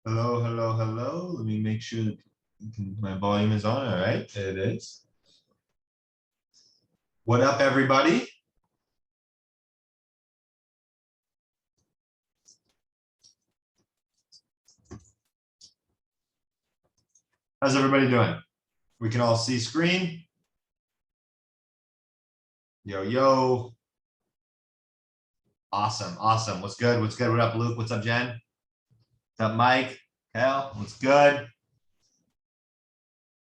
Hello, hello, hello. Let me make sure that my volume is on. All right, it is. What up, everybody? How's everybody doing? We can all see screen. Yo, yo. Awesome, awesome. What's good? What's good? What up, Luke? What's up, Jen? What's up, Mike? Hell, what's good?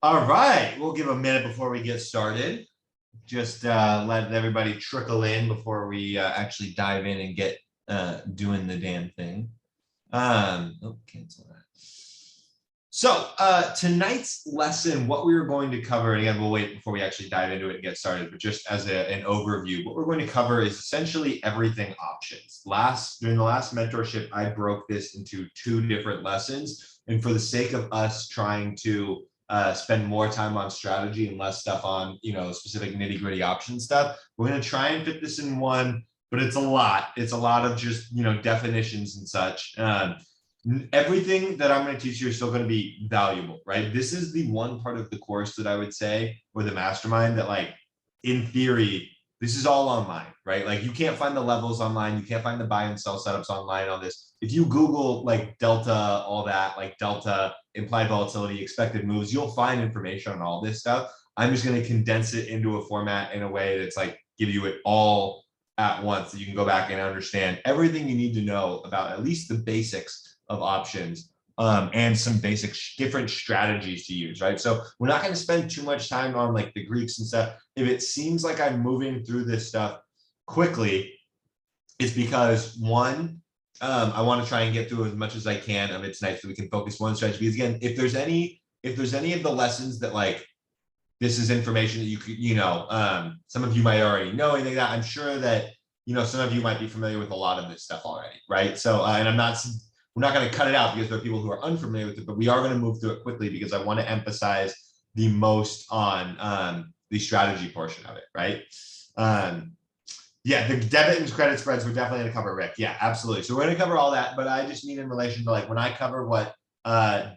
All right, we'll give a minute before we get started. Just let everybody trickle in before we actually dive in and get doing the damn thing. Oh, cancel that. So tonight's lesson, what we were going to cover, and again, we'll wait before we actually dive into it and get started, but just as an overview, what we're going to cover is essentially everything options. During the last mentorship, I broke this into 2 different lessons. And for the sake of us trying to spend more time on strategy and less stuff on, specific nitty gritty option stuff, we're going to try and fit this in one, but it's a lot. It's a lot of just, definitions and such. Everything that I'm going to teach you is still going to be valuable, right? This is the one part of the course that I would say, or the mastermind, that like, in theory, this is all online, right? Like you can't find the levels online. You can't find the buy and sell setups online on this. If you Google like Delta, all that, like Delta, implied volatility, expected moves, you'll find information on all this stuff. I'm just going to condense it into a format in a way that's like give you it all at once so you can go back and understand everything you need to know about at least the basics of options and some basic different strategies to use, right? So we're not going to spend too much time on like the Greeks and stuff. If it seems like I'm moving through this stuff quickly, it's because one, I want to try and get through as much as I can of it tonight so we can focus one strategy. Because again, if there's any of the lessons that like this is information that you could, some of you might already know anything like that. I'm sure that some of you might be familiar with a lot of this stuff already, right? So and we're not going to cut it out because there are people who are unfamiliar with it, but we are going to move through it quickly because I want to emphasize the most on the strategy portion of it, right? Yeah, the debit and credit spreads we're definitely going to cover, Rick. Yeah, absolutely. So we're going to cover all that, but I just need in relation to like when I cover what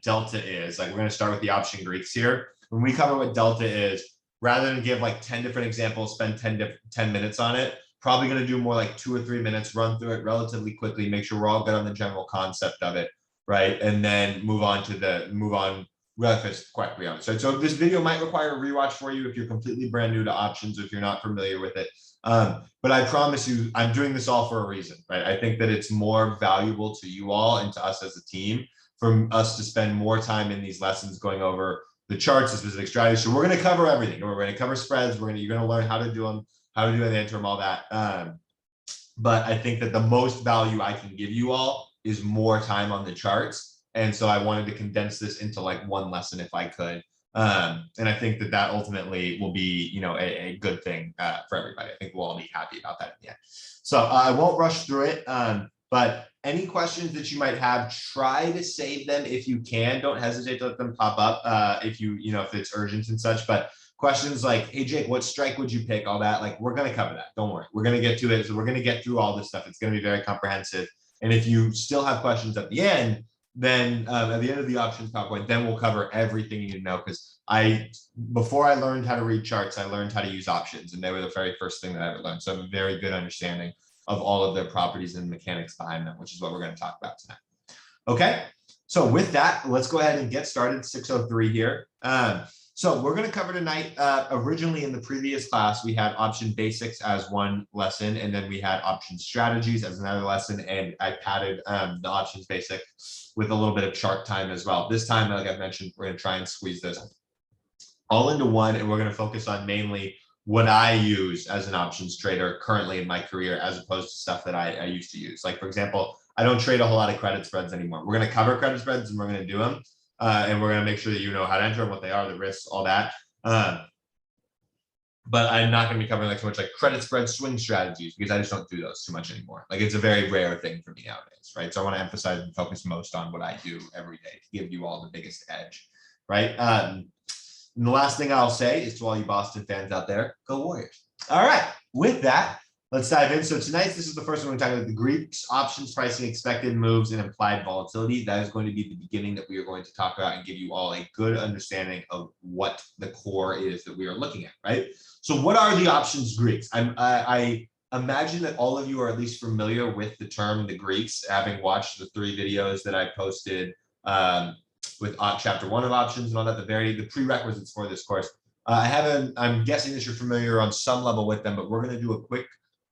delta is, like we're going to start with the option Greeks here. When we cover what delta is, rather than give like 10 different examples, spend 10 minutes on it, probably going to do more like 2 or 3 minutes, run through it relatively quickly, make sure we're all good on the general concept of it, right? And then move on relatively quickly on it. So this video might require a rewatch for you if you're completely brand new to options, if you're not familiar with it. But I promise you, I'm doing this all for a reason, right? I think that it's more valuable to you all and to us as a team for us to spend more time in these lessons going over the charts, the specific strategies. So we're going to cover everything. We're going to cover spreads. You're going to learn how to do them, how to do an interim, all that. But I think that the most value I can give you all is more time on the charts. And so I wanted to condense this into like one lesson if I could. And I think that ultimately will be, a good thing for everybody. I think we'll all be happy about that in the end. So I won't rush through it. But any questions that you might have, try to save them if you can. Don't hesitate to let them pop up if if it's urgent and such. But questions like, hey, Jake, what strike would you pick? All that, like, we're going to cover that. Don't worry. We're going to get to it. So we're going to get through all this stuff. It's going to be very comprehensive. And if you still have questions at the end, then at the end of the options PowerPoint, then we'll cover everything you need to know. Because before I learned how to read charts, I learned how to use options. And they were the very first thing that I ever learned. So I have a very good understanding of all of their properties and mechanics behind them, which is what we're going to talk about tonight. Okay. So with that, let's go ahead and get started. 6:03 here. So we're going to cover tonight, originally in the previous class, we had option basics as one lesson, and then we had option strategies as another lesson, and I padded the options basic with a little bit of chart time as well. This time, like I mentioned, we're going to try and squeeze this all into one, and we're going to focus on mainly what I use as an options trader currently in my career, as opposed to stuff that I used to use. Like, for example, I don't trade a whole lot of credit spreads anymore. We're going to cover credit spreads and we're going to do them. And we're going to make sure that you know how to enter them, what they are, the risks, all that. But I'm not going to be covering like so much like credit spread swing strategies because I just don't do those too much anymore. Like it's a very rare thing for me nowadays, right? So I want to emphasize and focus most on what I do every day to give you all the biggest edge, right? And the last thing I'll say is to all you Boston fans out there, go Warriors. All right, with that, let's dive in. So tonight, this is the first one we're talking about, the Greeks options pricing, expected moves, and implied volatility. That is going to be the beginning that we are going to talk about and give you all a good understanding of what the core is that we are looking at, right? So what are the options Greeks? I imagine that all of you are at least familiar with the term the Greeks, having watched the 3 videos that I posted with chapter 1 of options and all that, the prerequisites for this course. I'm guessing that you're familiar on some level with them, but we're going to do a quick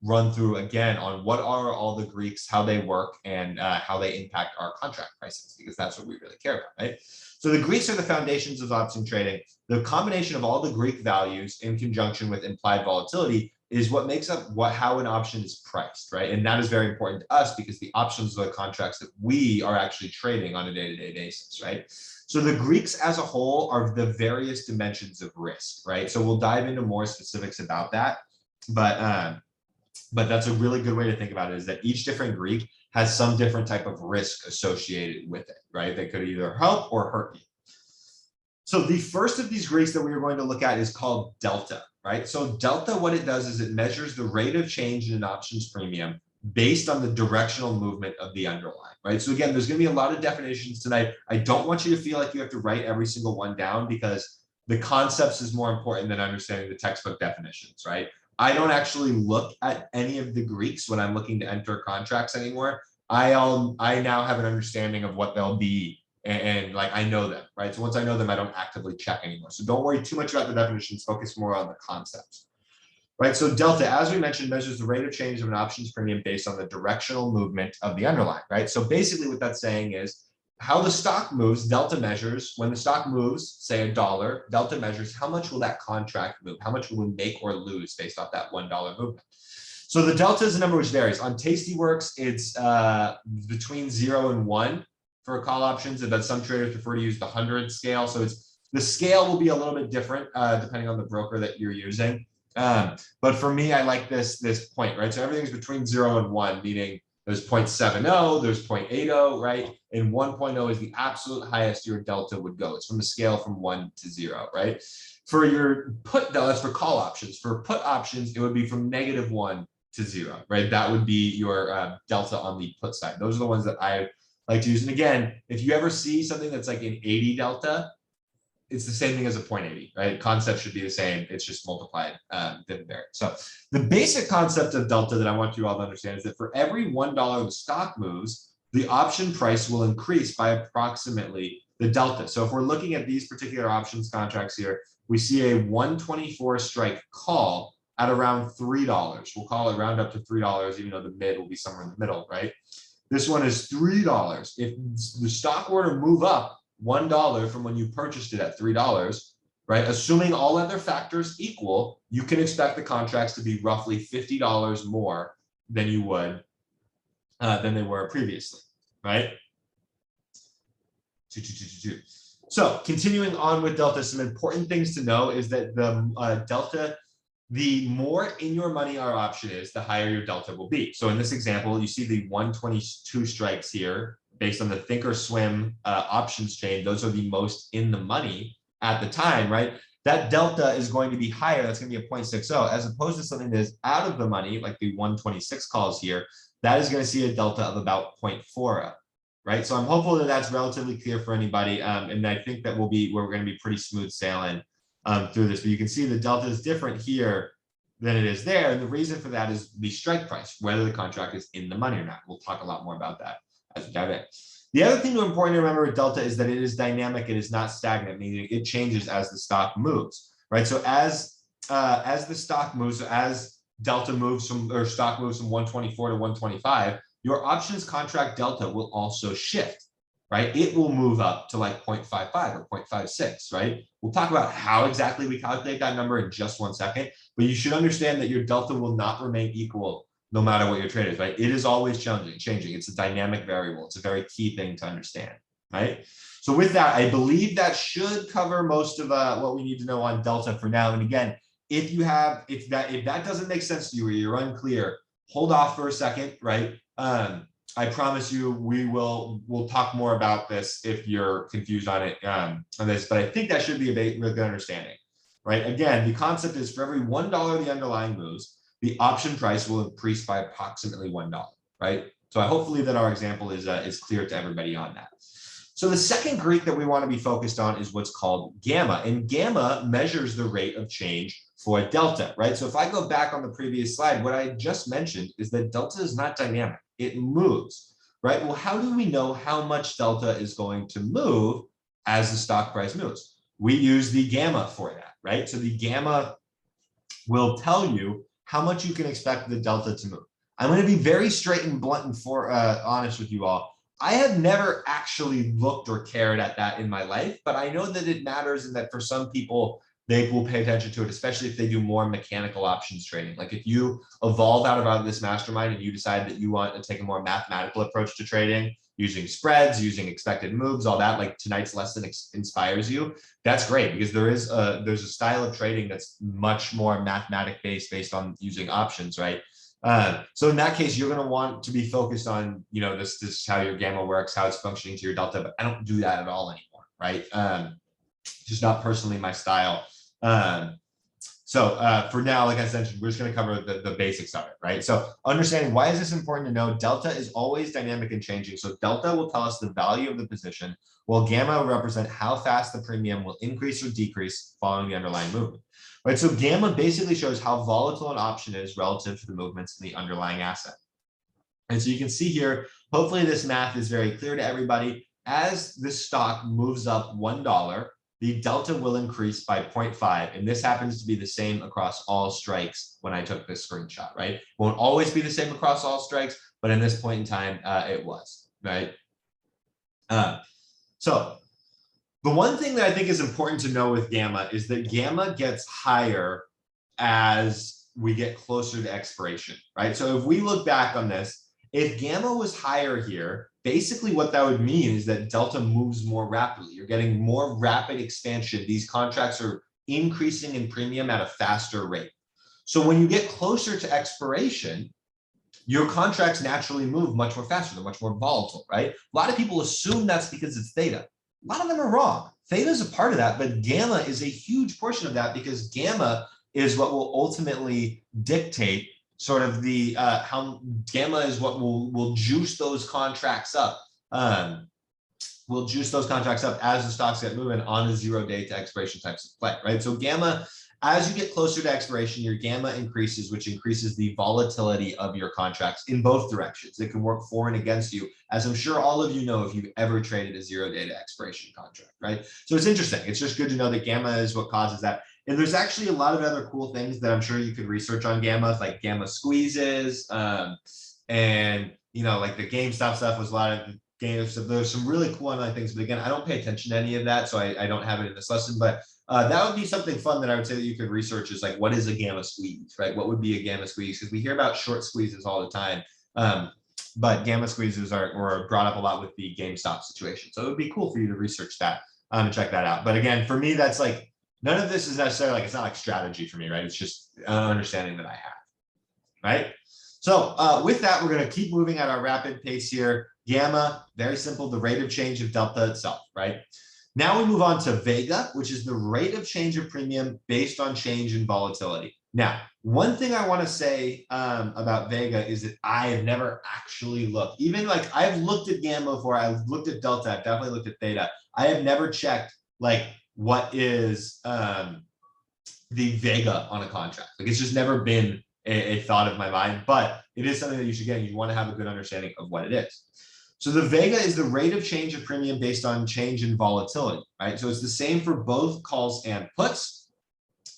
run through again on what are all the Greeks, how they work, and how they impact our contract prices, because that's what we really care about, right? So the Greeks are the foundations of option trading. The combination of all the Greek values in conjunction with implied volatility is what makes up how an option is priced, right? And that is very important to us because the options are the contracts that we are actually trading on a day-to-day basis, right? So the Greeks as a whole are the various dimensions of risk, right? So we'll dive into more specifics about that, but that's a really good way to think about it, is that each different Greek has some different type of risk associated with it, right? That could either help or hurt you. So the first of these Greeks that we are going to look at is called delta, right? So delta, what it does is it measures the rate of change in an options premium based on the directional movement of the underlying, right? So again, there's going to be a lot of definitions tonight. I don't want you to feel like you have to write every single one down, because the concepts is more important than understanding the textbook definitions, right? I don't actually look at any of the Greeks when I'm looking to enter contracts anymore. I now have an understanding of what they'll be, and like I know them, right? So once I know them, I don't actively check anymore. So don't worry too much about the definitions, focus more on the concepts, right? So delta, as we mentioned, measures the rate of change of an options premium based on the directional movement of the underlying, right? So basically what that's saying is how the stock moves. Delta measures when the stock moves, say $1, delta measures how much will that contract move, how much will we make or lose based off that $1 movement. So the delta is a number which varies. On Tastyworks, it's between 0 and 1 for call options, but some traders prefer to use the 100 scale. So the scale will be a little bit different depending on the broker that you're using. But for me, I like this point, right? So everything's between 0 and 1, meaning there's 0.70, there's 0.80, right? And 1.0 is the absolute highest your delta would go. It's from a scale from 1 to 0, right? For your put, that's for call options. For put options, it would be from -1 to 0, right? That would be your delta on the put side. Those are the ones that I like to use. And again, if you ever see something that's like an 80 delta, it's the same thing as a 0.80, right? Concept should be the same. It's just multiplied, didn't vary. So the basic concept of delta that I want you all to understand is that for every $1 the stock moves, the option price will increase by approximately the delta. So if we're looking at these particular options contracts here, we see a 124 strike call at around $3. We'll call it round up to $3, even though the mid will be somewhere in the middle, right? This one is $3. If the stock were to move up $1 from when you purchased it at $3, right? Assuming all other factors equal, you can expect the contracts to be roughly $50 more than you would than they were previously, right? So continuing on with delta, some important things to know is that the delta, the more in your money our option is, the higher your delta will be. So in this example, you see the 122 strikes here based on the Thinkorswim options chain. Those are the most in the money at the time, right? That delta is going to be higher. That's going to be a 0.60, as opposed to something that is out of the money, like the 126 calls here. That is going to see a delta of about 0.40, right? So I'm hopeful that that's relatively clear for anybody. And I think that we're going to be pretty smooth sailing through this. But you can see the delta is different here than it is there. And the reason for that is the strike price, whether the contract is in the money or not. We'll talk a lot more about that as we dive in. The other thing important to remember with delta is that it is dynamic. It is not stagnant, meaning it changes as the stock moves, right? So as the stock moves, as delta moves from, or stock moves from 124 to 125, your options contract delta will also shift, right? It will move up to like 0.55 or 0.56, right? We'll talk about how exactly we calculate that number in just one second, but you should understand that your delta will not remain equal no matter what your trade is, right? It is always changing. It's a dynamic variable. It's a very key thing to understand, right? So with that, I believe that should cover most of what we need to know on delta for now. And again, if that doesn't make sense to you or you're unclear, hold off for a second, right? I promise you we'll talk more about this if you're confused on it on this, but I think that should be a really good understanding, right? Again, the concept is for every $1 the underlying moves, the option price will increase by approximately $1, right? So hopefully that our example is clear to everybody on that. So the second Greek that we want to be focused on is what's called gamma, and gamma measures the rate of change for delta, right? So if I go back on the previous slide, what I just mentioned is that delta is not dynamic, it moves, right? Well, how do we know how much delta is going to move as the stock price moves? We use the gamma for that, right? So the gamma will tell you how much you can expect the delta to move. I'm going to be very straight and blunt and honest with you all. I have never actually looked or cared at that in my life, but I know that it matters and that for some people, they will pay attention to it, especially if they do more mechanical options trading. Like if you evolve out of this mastermind and you decide that you want to take a more mathematical approach to trading, using spreads, using expected moves, all that, like tonight's lesson inspires you, that's great, because there's a style of trading that's much more mathematic based on using options, right? So in that case, you're going to want to be focused on, this is how your gamma works, how it's functioning to your delta, but I don't do that at all anymore, right? Just not personally my style. So for now, like I mentioned, we're just going to cover the basics of it, right? So understanding why is this important to know? Delta is always dynamic and changing. So delta will tell us the value of the position, while gamma will represent how fast the premium will increase or decrease following the underlying movement. Right, so gamma basically shows how volatile an option is relative to the movements in the underlying asset. And so you can see here, hopefully this math is very clear to everybody. As this stock moves up $1, the delta will increase by 0.5. And this happens to be the same across all strikes when I took this screenshot, right? Won't always be the same across all strikes, but in this point in time, it was, right? So the one thing that I think is important to know with gamma is that gamma gets higher as we get closer to expiration, right? So if we look back on this, if gamma was higher here, basically what that would mean is that delta moves more rapidly. You're getting more rapid expansion. These contracts are increasing in premium at a faster rate. So when you get closer to expiration, your contracts naturally move much more faster. They're much more volatile, right? A lot of people assume that's because it's theta. A lot of them are wrong. Theta is a part of that, but gamma is a huge portion of that, because gamma is what will ultimately dictate sort of the how gamma is what will juice those contracts up. Will juice those contracts up as the stocks get moving on a 0-day to expiration types of play, right? So gamma, as you get closer to expiration, your gamma increases, which increases the volatility of your contracts in both directions. It can work for and against you, as I'm sure all of you know if you've ever traded a 0-day to expiration contract, right? So it's interesting. It's just good to know that gamma is what causes that. And there's actually a lot of other cool things that I'm sure you could research on gamma, like gamma squeezes, and like the GameStop stuff was a lot of games. So there's some really cool online things, but again, I don't pay attention to any of that, so I don't have it in this lesson. But that would be something fun that I would say that you could research, is like, what is a gamma squeeze, right? What would be a gamma squeeze? Because we hear about short squeezes all the time, but gamma squeezes were brought up a lot with the GameStop situation. So it would be cool for you to research that and check that out. But again, for me, that's like, none of this is necessarily like, it's not like strategy for me, right? It's just an understanding that I have, right? So with that, we're going to keep moving at our rapid pace here. Gamma, very simple, the rate of change of delta itself, right? Now we move on to Vega, which is the rate of change of premium based on change in volatility. Now, one thing I want to say about Vega is that I have never actually looked, even like I've looked at gamma before, I've looked at delta, I've definitely looked at theta. I have never checked like what is the Vega on a contract. Like it's just never been a thought of my mind, but it is something that you should get. You want to have a good understanding of what it is. So the Vega is the rate of change of premium based on change in volatility, right? So it's the same for both calls and puts.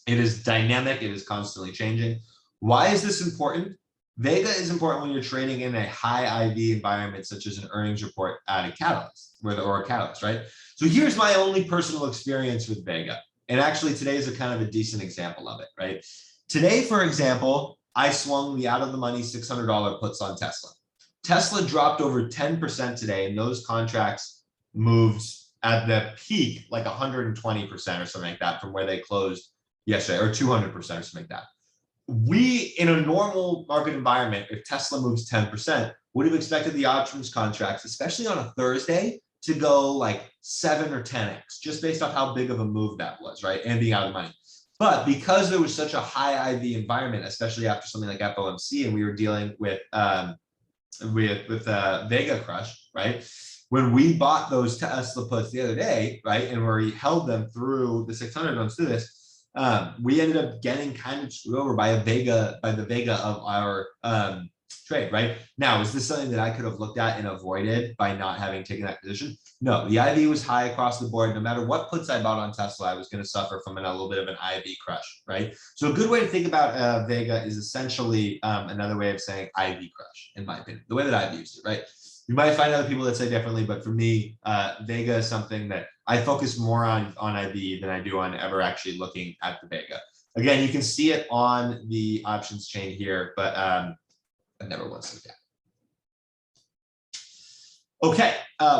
It is dynamic. It is constantly changing. Why is this important? Vega is important when you're trading in a high IV environment, such as an earnings report at a catalyst, or a catalyst, right? So here's my only personal experience with Vega. And actually today is a kind of a decent example of it, right? Today, for example, I swung the out of the money $600 puts on Tesla. Tesla dropped over 10% today, and those contracts moved at the peak like 120% or something like that from where they closed yesterday, or 200% or something like that. We, in a normal market environment, if Tesla moves 10%, would have expected the options contracts, especially on a Thursday, to go like 7 or 10x, just based on how big of a move that was, right? And being out of the money. But because there was such a high IV environment, especially after something like FOMC, and we were dealing with Vega Crush, right? When we bought those Tesla puts the other day, right, and we held them through the 600 ones through this, we ended up getting kind of screwed over by the Vega of our trade, right? Now, is this something that I could have looked at and avoided by not having taken that position? No, the IV was high across the board. No matter what puts I bought on Tesla, I was going to suffer from a little bit of an IV crush, right? So a good way to think about Vega is essentially another way of saying IV crush, in my opinion, the way that I've used it, right? You might find other people that say differently, but for me, Vega is something that I focus more on IV than I do on ever actually looking at the Vega. Again, you can see it on the options chain here, but I've never once looked at. Okay,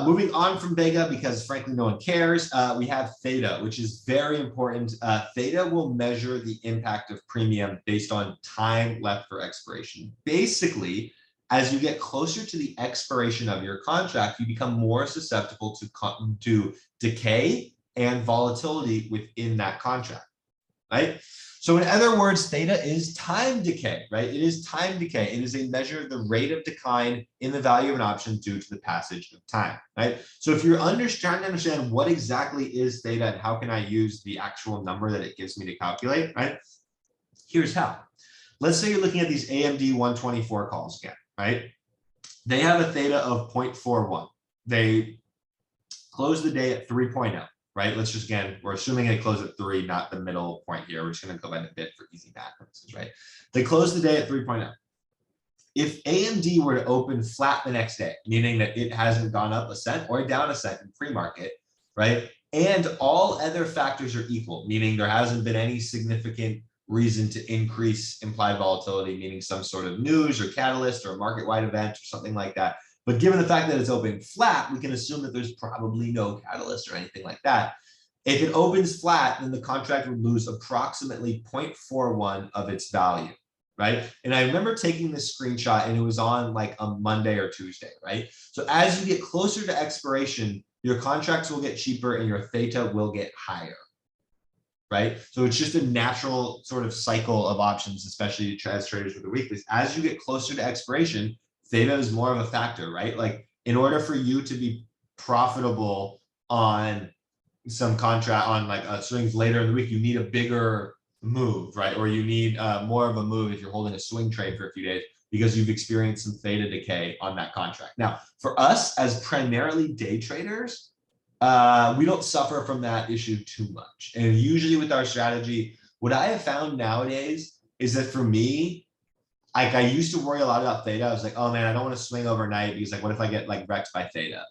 moving on from Vega, because frankly, no one cares. We have Theta, which is very important. Theta will measure the impact of premium based on time left for expiration. Basically, as you get closer to the expiration of your contract, you become more susceptible to decay and volatility within that contract, right? So in other words, theta is time decay, right? It is time decay. It is a measure of the rate of decline in the value of an option due to the passage of time, right? So if you're trying to understand what exactly is theta and how can I use the actual number that it gives me to calculate, right? Here's how. Let's say you're looking at these AMD 124 calls again, right? They have a theta of 0.41. They close the day at 3.0. Right? Let's just, again, we're assuming they close at 3, not the middle point here. We're just going to go by the bit for easy math purposes, right? They close the day at 3.0. If AMD were to open flat the next day, meaning that it hasn't gone up a cent or down a cent in pre-market, right? And all other factors are equal, meaning there hasn't been any significant reason to increase implied volatility, meaning some sort of news or catalyst or a market-wide event or something like that. But given the fact that it's opening flat, we can assume that there's probably no catalyst or anything like that. If it opens flat, then the contract would lose approximately 0.41 of its value, right? And I remember taking this screenshot and it was on like a Monday or Tuesday, right? So as you get closer to expiration, your contracts will get cheaper and your theta will get higher, right? So it's just a natural sort of cycle of options, especially as traders with the weeklies. As you get closer to expiration, theta is more of a factor, right? Like in order for you to be profitable on some contract on like swings later in the week, you need a bigger move, right? Or you need more of a move if you're holding a swing trade for a few days because you've experienced some theta decay on that contract. Now, for us as primarily day traders, we don't suffer from that issue too much. And usually with our strategy, what I have found nowadays is that for me, like I used to worry a lot about theta. I was like, oh man, I don't want to swing overnight because like, what if I get like wrecked by theta,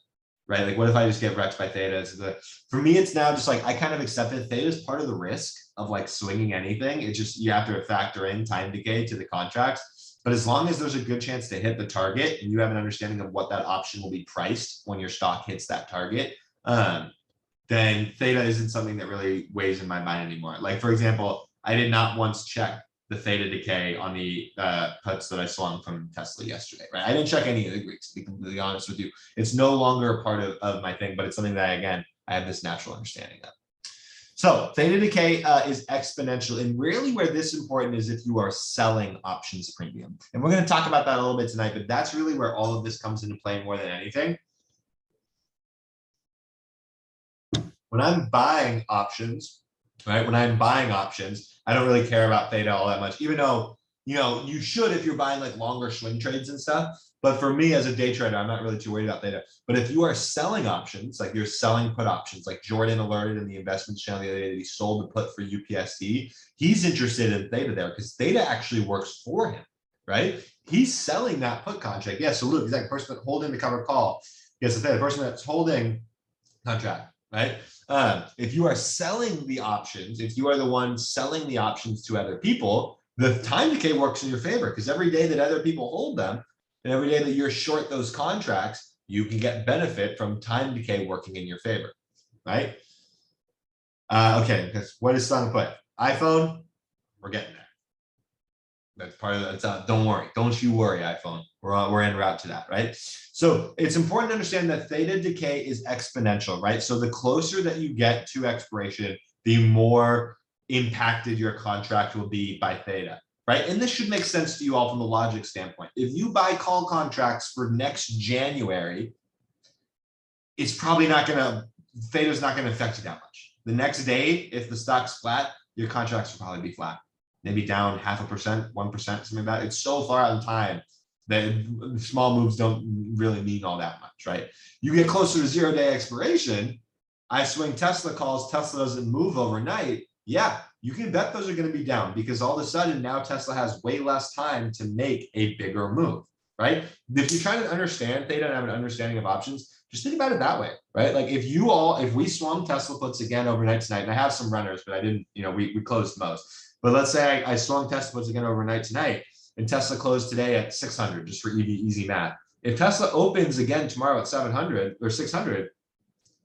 right? Like, what if I just get wrecked by theta? So for me, it's now just like, I kind of accepted theta is part of the risk of like swinging anything. It's just, you have to factor in time decay to the contracts. But as long as there's a good chance to hit the target and you have an understanding of what that option will be priced when your stock hits that target, then theta isn't something that really weighs in my mind anymore. Like, for example, I did not once check the theta decay on the puts that I swung from Tesla yesterday, right? I didn't check any of the Greeks, to be completely honest with you. It's no longer a part of my thing, but it's something that, again, I have this natural understanding of. So theta decay is exponential, and really where this is important is if you are selling options premium. And we're going to talk about that a little bit tonight, but that's really where all of this comes into play more than anything. When I'm buying options, right? When I'm buying options, I don't really care about theta all that much, even though, you know, you should if you're buying like longer swing trades and stuff. But for me as a day trader, I'm not really too worried about theta. But if you are selling options, like you're selling put options, like Jordan alerted in the investments channel the other day that he sold the put for UPSD, he's interested in theta there because theta actually works for him, right? He's selling that put contract. Yeah, so Luke, he's like the person holding the covered call. Yes, the person that's holding contract, right? If you are selling the options, if you are the one selling the options to other people, the time decay works in your favor because every day that other people hold them and every day that you're short those contracts, you can get benefit from time decay working in your favor, right? Okay, because what is selling put? iPhone, we're getting there. That's part of that. Don't worry. Don't you worry, iPhone. We're en route to that, right? So it's important to understand that theta decay is exponential, right? So the closer that you get to expiration, the more impacted your contract will be by theta, right? And this should make sense to you all from a logic standpoint. If you buy call contracts for next January, it's probably not going to, theta's not going to affect you that much. The next day, if the stock's flat, your contracts will probably be flat, maybe down 0.5%, 1%, something like that. It's so far out in time that small moves don't really mean all that much, right? You get closer to 0-day expiration, I swing Tesla calls, Tesla doesn't move overnight. Yeah, you can bet those are going to be down because all of a sudden now Tesla has way less time to make a bigger move, right? If you're trying to understand theta and have an understanding of options, just think about it that way, right? Like if we swung Tesla puts again overnight tonight, and I have some runners, but I didn't, we closed most. But let's say I swung Tesla puts again overnight tonight, and Tesla closed today at 600, just for easy math. If Tesla opens again tomorrow at 700 or 600,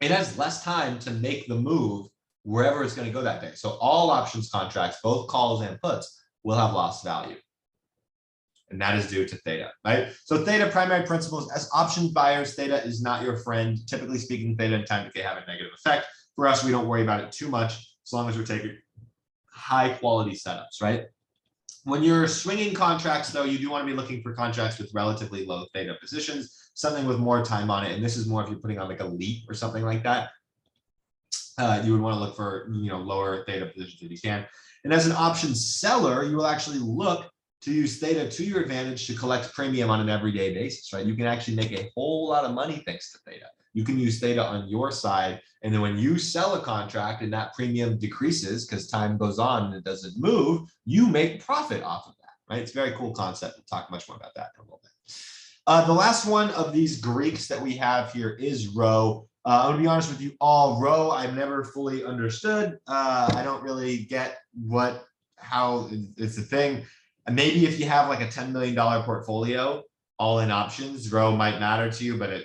it has less time to make the move wherever it's going to go that day. So all options contracts, both calls and puts, will have lost value. And that is due to theta, right? So theta primary principles, as options buyers, theta is not your friend. Typically speaking, theta and time decay have a negative effect. For us, we don't worry about it too much as long as we're taking high quality setups, right? When you're swinging contracts, though, you do want to be looking for contracts with relatively low theta positions, something with more time on it. And this is more if you're putting on like a leap or something like that. You would want to look for lower theta positions if you can. And as an options seller, you will actually look to use theta to your advantage to collect premium on an everyday basis, right? You can actually make a whole lot of money thanks to theta. You can use theta on your side. And then when you sell a contract and that premium decreases because time goes on and it doesn't move, you make profit off of that, right? It's a very cool concept. We'll talk much more about that in a little bit. The last one of these Greeks that we have here is Rho. I'm going to be honest with you all, Rho, I've never fully understood. I don't really get how it's a thing. Maybe if you have like a $10 million portfolio, all in options, Rho might matter to you, but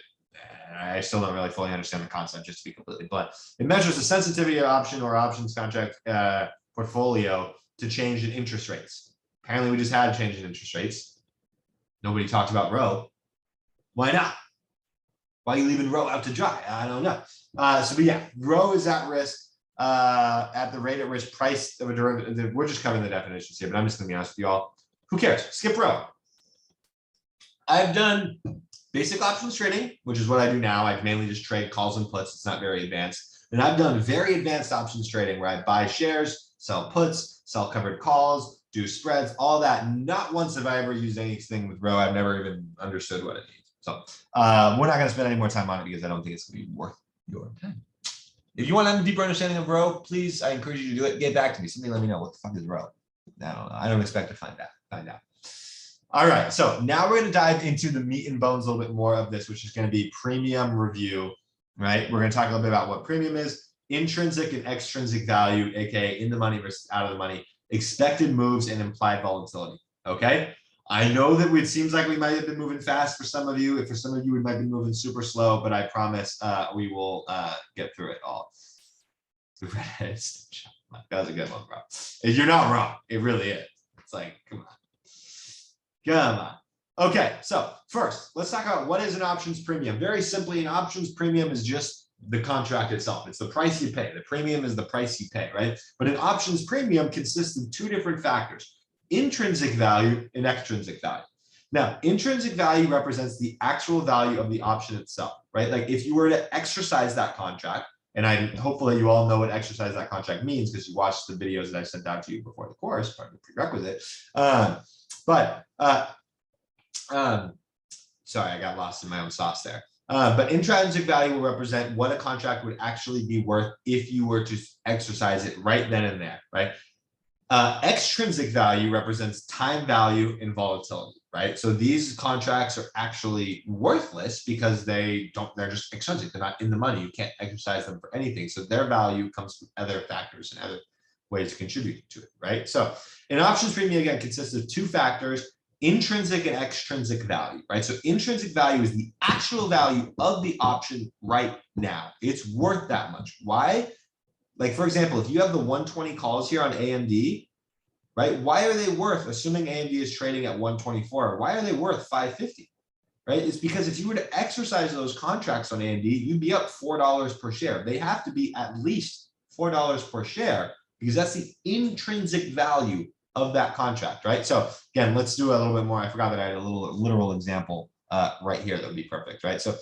I still don't really fully understand the concept, just to be completely blunt. It measures the sensitivity of option or options contract portfolio to change in interest rates. Apparently, we just had a change in interest rates. Nobody talked about Rho. Why not? Why are you leaving Rho out to dry? I don't know. But yeah, Rho is at risk at the rate at risk price of a derivative. We're just covering the definitions here, but I'm just going to be honest with you all. Who cares? Skip Rho. I've done basic options trading, which is what I do now. I mainly just trade calls and puts. It's not very advanced. And I've done very advanced options trading where I buy shares, sell puts, sell covered calls, do spreads, all that. Not once have I ever used anything with Rho. I've never even understood what it means. So we're not going to spend any more time on it because I don't think it's going to be worth your time. If you want to have a deeper understanding of Rho, please, I encourage you to do it. Get back to me. Somebody let me know what the fuck is Rho. I don't know. I don't expect to find out. All right. So now we're going to dive into the meat and bones a little bit more of this, which is going to be premium review, right? We're going to talk a little bit about what premium is, intrinsic and extrinsic value, aka in the money versus out of the money, expected moves and implied volatility. Okay. I know that it seems like we might have been moving fast for some of you. If for some of you, we might be moving super slow, but I promise we will get through it all. That was a good one, bro. You're not wrong. It really is. It's like, come on. Okay, so first, let's talk about what is an options premium. Very simply, an options premium is just the contract itself. It's the price you pay. The premium is the price you pay, right? But an options premium consists of two different factors: intrinsic value and extrinsic value. Now, intrinsic value represents the actual value of the option itself, right? Like if you were to exercise that contract, and hopefully you all know what exercise that contract means because you watched the videos that I sent out to you before the course, part of the prerequisite. Sorry, I got lost in my own sauce there. But intrinsic value will represent what a contract would actually be worth if you were to exercise it right then and there, right? Extrinsic value represents time value and volatility, right? So these contracts are actually worthless because they're just extrinsic. They're not in the money. You can't exercise them for anything. So their value comes from other factors and other ways to contribute to it, right? So an options premium, again, consists of two factors: intrinsic and extrinsic value, right? So intrinsic value is the actual value of the option right now. It's worth that much. Why? Like, for example, if you have the 120 calls here on AMD, right? Why are they worth, assuming AMD is trading at 124, why are they worth 550, right? It's because if you were to exercise those contracts on AMD, you'd be up $4 per share. They have to be at least $4 per share because that's the intrinsic value of that contract, right? So again, let's do a little bit more. I forgot that I had a little literal example right here that would be perfect, right? So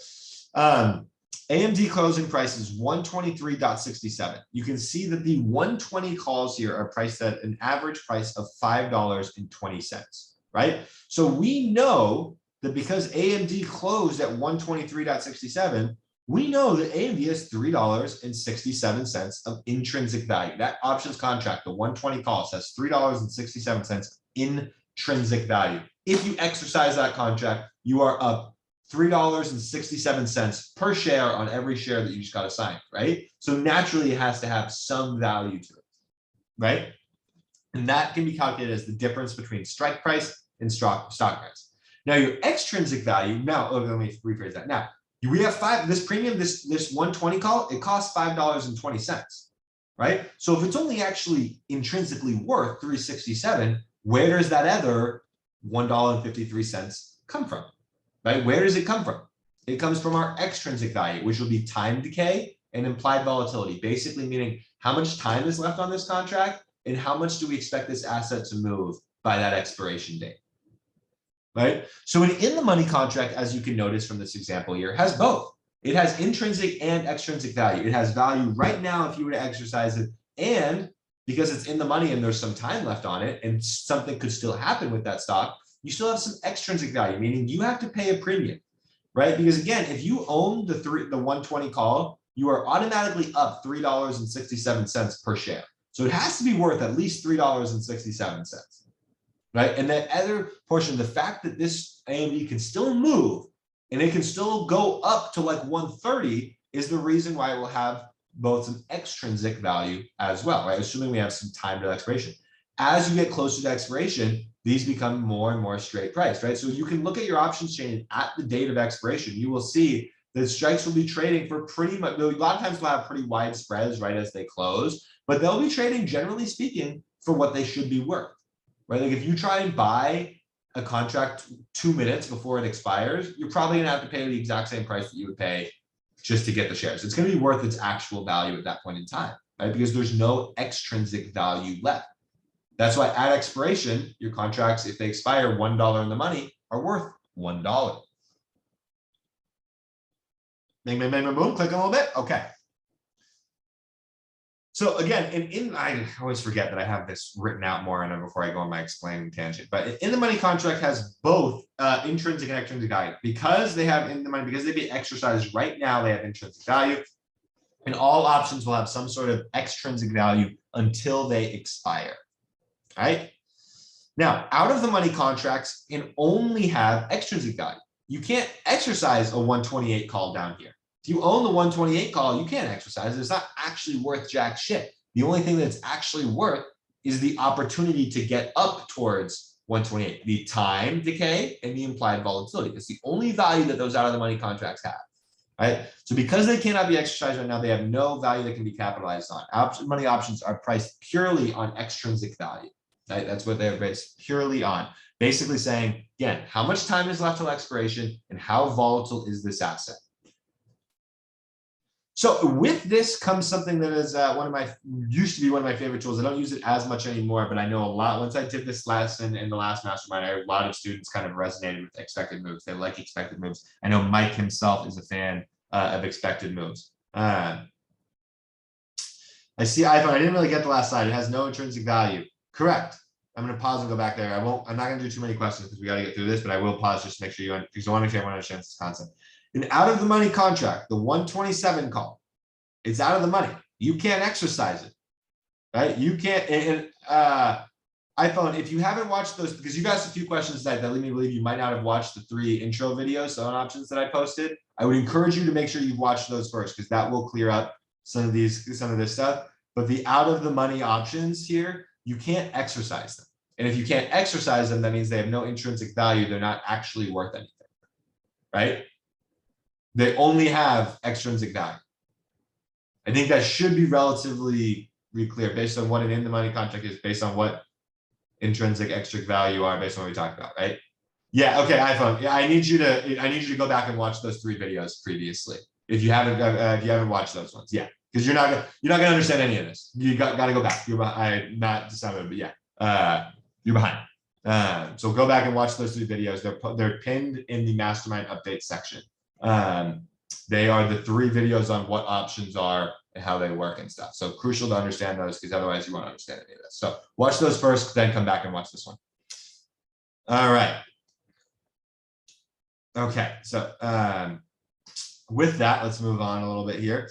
AMD closing price is 123.67. You can see that the 120 calls here are priced at an average price of $5.20, right? So we know that because AMD closed at 123.67, we know that AMD has $3.67 of intrinsic value. That options contract, the 120 calls, has $3.67 intrinsic value. If you exercise that contract, you are up $3.67 per share on every share that you just got assigned, right? So naturally, it has to have some value to it, right? And that can be calculated as the difference between strike price and stock price. Now, your extrinsic value, now, let me rephrase that. Now, we have this premium, this 120 call, it costs $5.20, right? So if it's only actually intrinsically worth $3.67, where does that other $1.53 come from, right? Where does it come from? It comes from our extrinsic value, which will be time decay and implied volatility, basically meaning how much time is left on this contract and how much do we expect this asset to move by that expiration date. Right? So an in the money contract, as you can notice from this example here, has both. It has intrinsic and extrinsic value. It has value right now if you were to exercise it, and because it's in the money and there's some time left on it and something could still happen with that stock, you still have some extrinsic value, meaning you have to pay a premium, right? Because again, if you own the 120 call, you are automatically up $3.67 per share. So it has to be worth at least $3.67. Right? And that other portion, the fact that this AMD can still move and it can still go up to like 130 is the reason why it will have both some extrinsic value as well, right? Assuming we have some time to expiration. As you get closer to expiration, these become more and more straight price, right? So you can look at your options chain at the date of expiration. You will see that strikes will be trading for pretty much, a lot of times we'll have pretty wide spreads right as they close, but they'll be trading, generally speaking, for what they should be worth. Right? Like if you try and buy a contract 2 minutes before it expires, you're probably gonna have to pay the exact same price that you would pay just to get the shares. It's gonna be worth its actual value at that point in time, right? Because there's no extrinsic value left. That's why at expiration, your contracts, if they expire $1 in the money, are worth $1. Bing, bing, bing, bing, boom, click a little bit. Okay. So again, I always forget that I have this written out more and before I go on my explaining tangent, but in the money contract has both intrinsic and extrinsic value. Because they have in the money, because they be exercised right now, they have intrinsic value, and all options will have some sort of extrinsic value until they expire. All right. Now, out of the money contracts can only have extrinsic value. You can't exercise a 128 call down here. If you own the 128 call, you can't exercise it. It's not actually worth jack shit. The only thing that's actually worth is the opportunity to get up towards 128, the time decay and the implied volatility. It's the only value that those out of the money contracts have, right? So because they cannot be exercised right now, they have no value that can be capitalized on. Money options are priced purely on extrinsic value, right? That's what they're based purely on. Basically saying, again, how much time is left till expiration and how volatile is this asset? So with this comes something that is used to be one of my favorite tools. I don't use it as much anymore, but I know a lot. Once I did this lesson in the last mastermind, a lot of students kind of resonated with expected moves. They like expected moves. I know Mike himself is a fan of expected moves. I see iPhone. I didn't really get the last slide. It has no intrinsic value. Correct. I'm going to pause and go back there. I'm not going to do too many questions because we got to get through this, but I will pause just to make sure because I want to make sure everyone understands this concept. An out of the money contract, the 127 call, it's out of the money. You can't exercise it, right? You can't. iPhone, if you haven't watched those, because you've asked a few questions that lead me to believe you might not have watched the 3 intro videos on options that I posted. I would encourage you to make sure you've watched those first because that will clear up some of this stuff. But the out of the money options here, you can't exercise them. And if you can't exercise them, that means they have no intrinsic value. They're not actually worth anything, right? They only have extrinsic value. I think that should be relatively clear based on what an in the money contract is, based on what intrinsic extrinsic value are, based on what we talked about, right? Yeah, okay, iPhone. Yeah, I need you to go back and watch those 3 videos previously if you haven't watched those ones. Yeah, because you're not gonna understand any of this. You got to go back. You're behind, not decided, but yeah, you're behind. So go back and watch those 3 videos. They're pinned in the mastermind update section. They are the 3 videos on what options are and how they work and stuff. So crucial to understand those, because otherwise you won't understand any of this. So watch those first, then come back and watch this one. All right. Okay, so with that, let's move on a little bit here.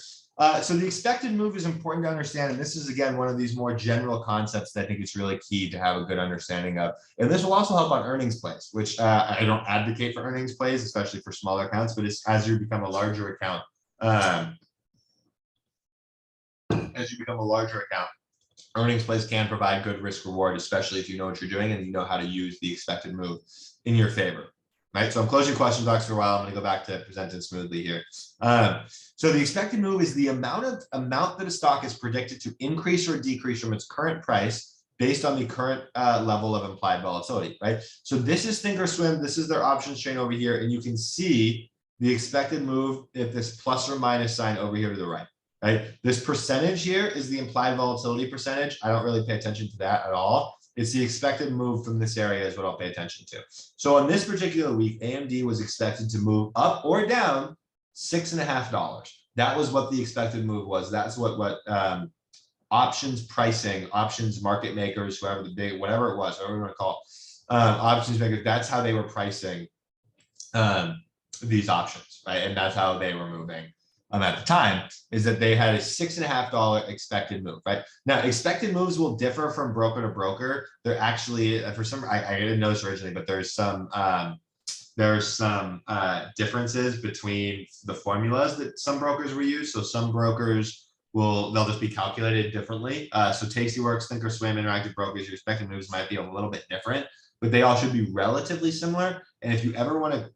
So the expected move is important to understand, and this is, again, one of these more general concepts that I think is really key to have a good understanding of. And this will also help on earnings plays, which I don't advocate for earnings plays, especially for smaller accounts, but it's, as you become a larger account, earnings plays can provide good risk reward, especially if you know what you're doing and you know how to use the expected move in your favor. Right, so I'm closing question box for a while. I'm going to go back to presenting smoothly here. So the expected move is the amount that a stock is predicted to increase or decrease from its current price based on the current level of implied volatility. Right, so this is Thinkorswim. This is their options chain over here, and you can see the expected move if this plus or minus sign over here to the right. Right, this percentage here is the implied volatility percentage. I don't really pay attention to that at all. It's the expected move from this area is what I'll pay attention to. So on this particular week, AMD was expected to move up or down $6.50. That was what the expected move was. That's what options pricing, options market makers, whoever the big, whatever it was, whatever you want to call it, options makers, that's how they were pricing these options, right? And that's how they were moving. At the time, is that they had a $6.50 expected move, right? Now, expected moves will differ from broker to broker. They're actually, for some, I didn't know this originally, but there's some differences between the formulas that some brokers will use. So some brokers they'll just be calculated differently. So Tastyworks, Thinkorswim, Interactive Brokers, your expected moves might be a little bit different, but they all should be relatively similar. And if you ever want to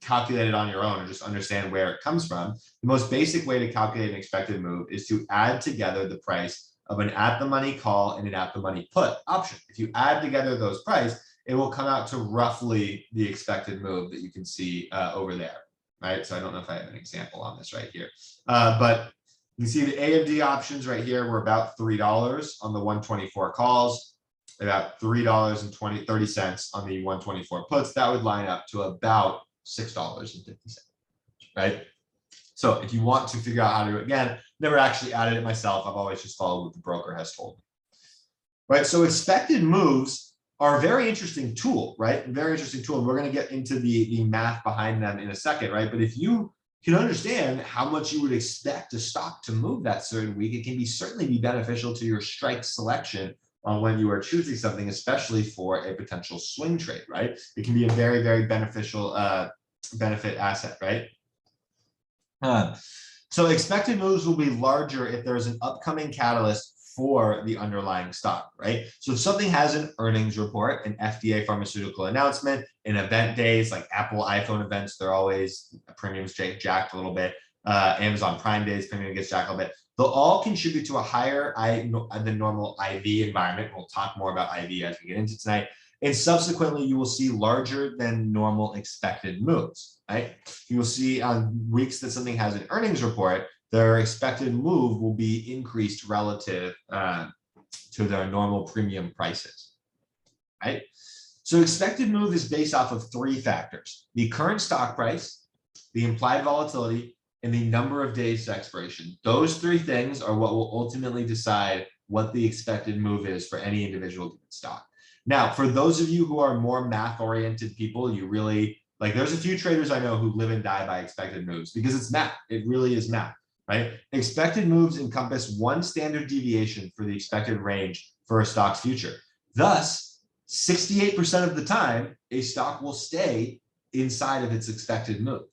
calculate it on your own or just understand where it comes from, the most basic way to calculate an expected move is to add together the price of an at-the-money call and an at-the-money put option. If you add together those prices, it will come out to roughly the expected move that you can see over there, right? So I don't know if I have an example on this right here, but you can see the AMD options right here were about $3 on the 124 calls, about $3.30 on the 124 puts. That would line up to about $6.50, right? So if you want to figure out how to do it, again, never actually added it myself. I've always just followed what the broker has told me, right? So expected moves are a very interesting tool, right? Very interesting tool. And we're going to get into the math behind them in a second, right? But if you can understand how much you would expect a stock to move that certain week, it can certainly be beneficial to your strike selection on when you are choosing something, especially for a potential swing trade, right? It can be a very, very beneficial benefit asset, right? So expected moves will be larger if there's an upcoming catalyst for the underlying stock, right? So if something has an earnings report, an FDA pharmaceutical announcement, an event days like Apple iPhone events, they're always premiums jacked a little bit. Amazon Prime days, premium gets jacked a little bit. They'll all contribute to a higher than normal IV environment. We'll talk more about IV as we get into tonight. And subsequently, you will see larger than normal expected moves, right? You will see on weeks that something has an earnings report, their expected move will be increased relative to their normal premium prices, right? So expected move is based off of 3 factors: the current stock price, the implied volatility, and the number of days to expiration. Those 3 things are what will ultimately decide what the expected move is for any individual given stock. Now, for those of you who are more math-oriented people, you really, like, there's a few traders I know who live and die by expected moves because it's math. It really is math, right? Expected moves encompass 1 standard deviation for the expected range for a stock's future. Thus, 68% of the time, a stock will stay inside of its expected move.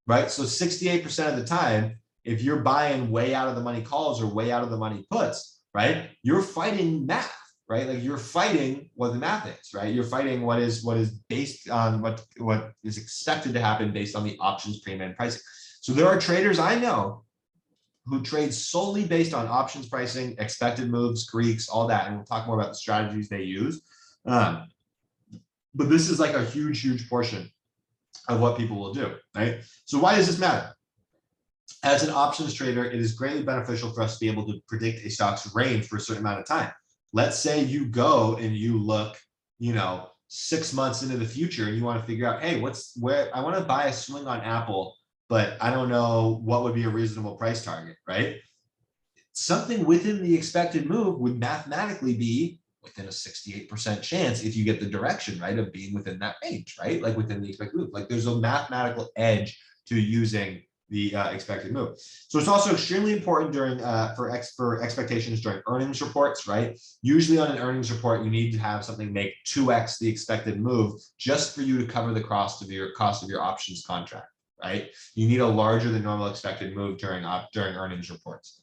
Right? So 68% of the time, if you're buying way out of the money calls or way out of the money puts, right, you're fighting math, right? Like you're fighting what the math is, right? You're fighting what is based on what is expected to happen based on the options premium pricing. So there are traders I know who trade solely based on options pricing, expected moves, Greeks, all that. And we'll talk more about the strategies they use. But this is like a huge, huge portion of what people will do, right? So why does this matter? as an options trader, it is greatly beneficial for us to be able to predict a stock's range for a certain amount of time. Let's say you go and you look, 6 months into the future and you want to figure out, hey, where I want to buy a swing on Apple, but I don't know what would be a reasonable price target, right? Something within the expected move would mathematically be within a 68% chance if you get the direction right of being within that range, right? Like within the expected move. Like there's a mathematical edge to using the expected move. So it's also extremely important during for expectations during earnings reports, right? Usually on an earnings report, you need to have something make 2x the expected move just for you to cover the cost of your options contract, right? You need a larger than normal expected move during earnings reports.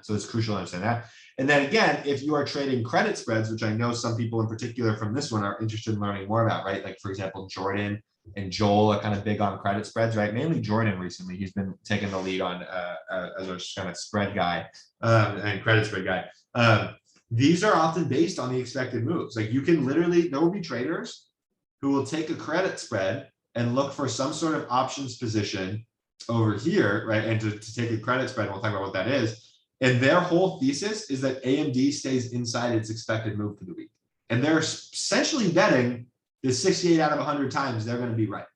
So it's crucial to understand that. And then again, if you are trading credit spreads, which I know some people in particular from this one are interested in learning more about, right? Like for example, Jordan and Joel are kind of big on credit spreads, right? Mainly Jordan recently. He's been taking the lead on as a kind of spread guy and credit spread guy. These are often based on the expected moves. Like you can literally, there will be traders who will take a credit spread and look for some sort of options position over here, right? And to take a credit spread, and we'll talk about what that is. And their whole thesis is that AMD stays inside its expected move for the week. And they're essentially betting that 68 out of 100 times they're going to be right,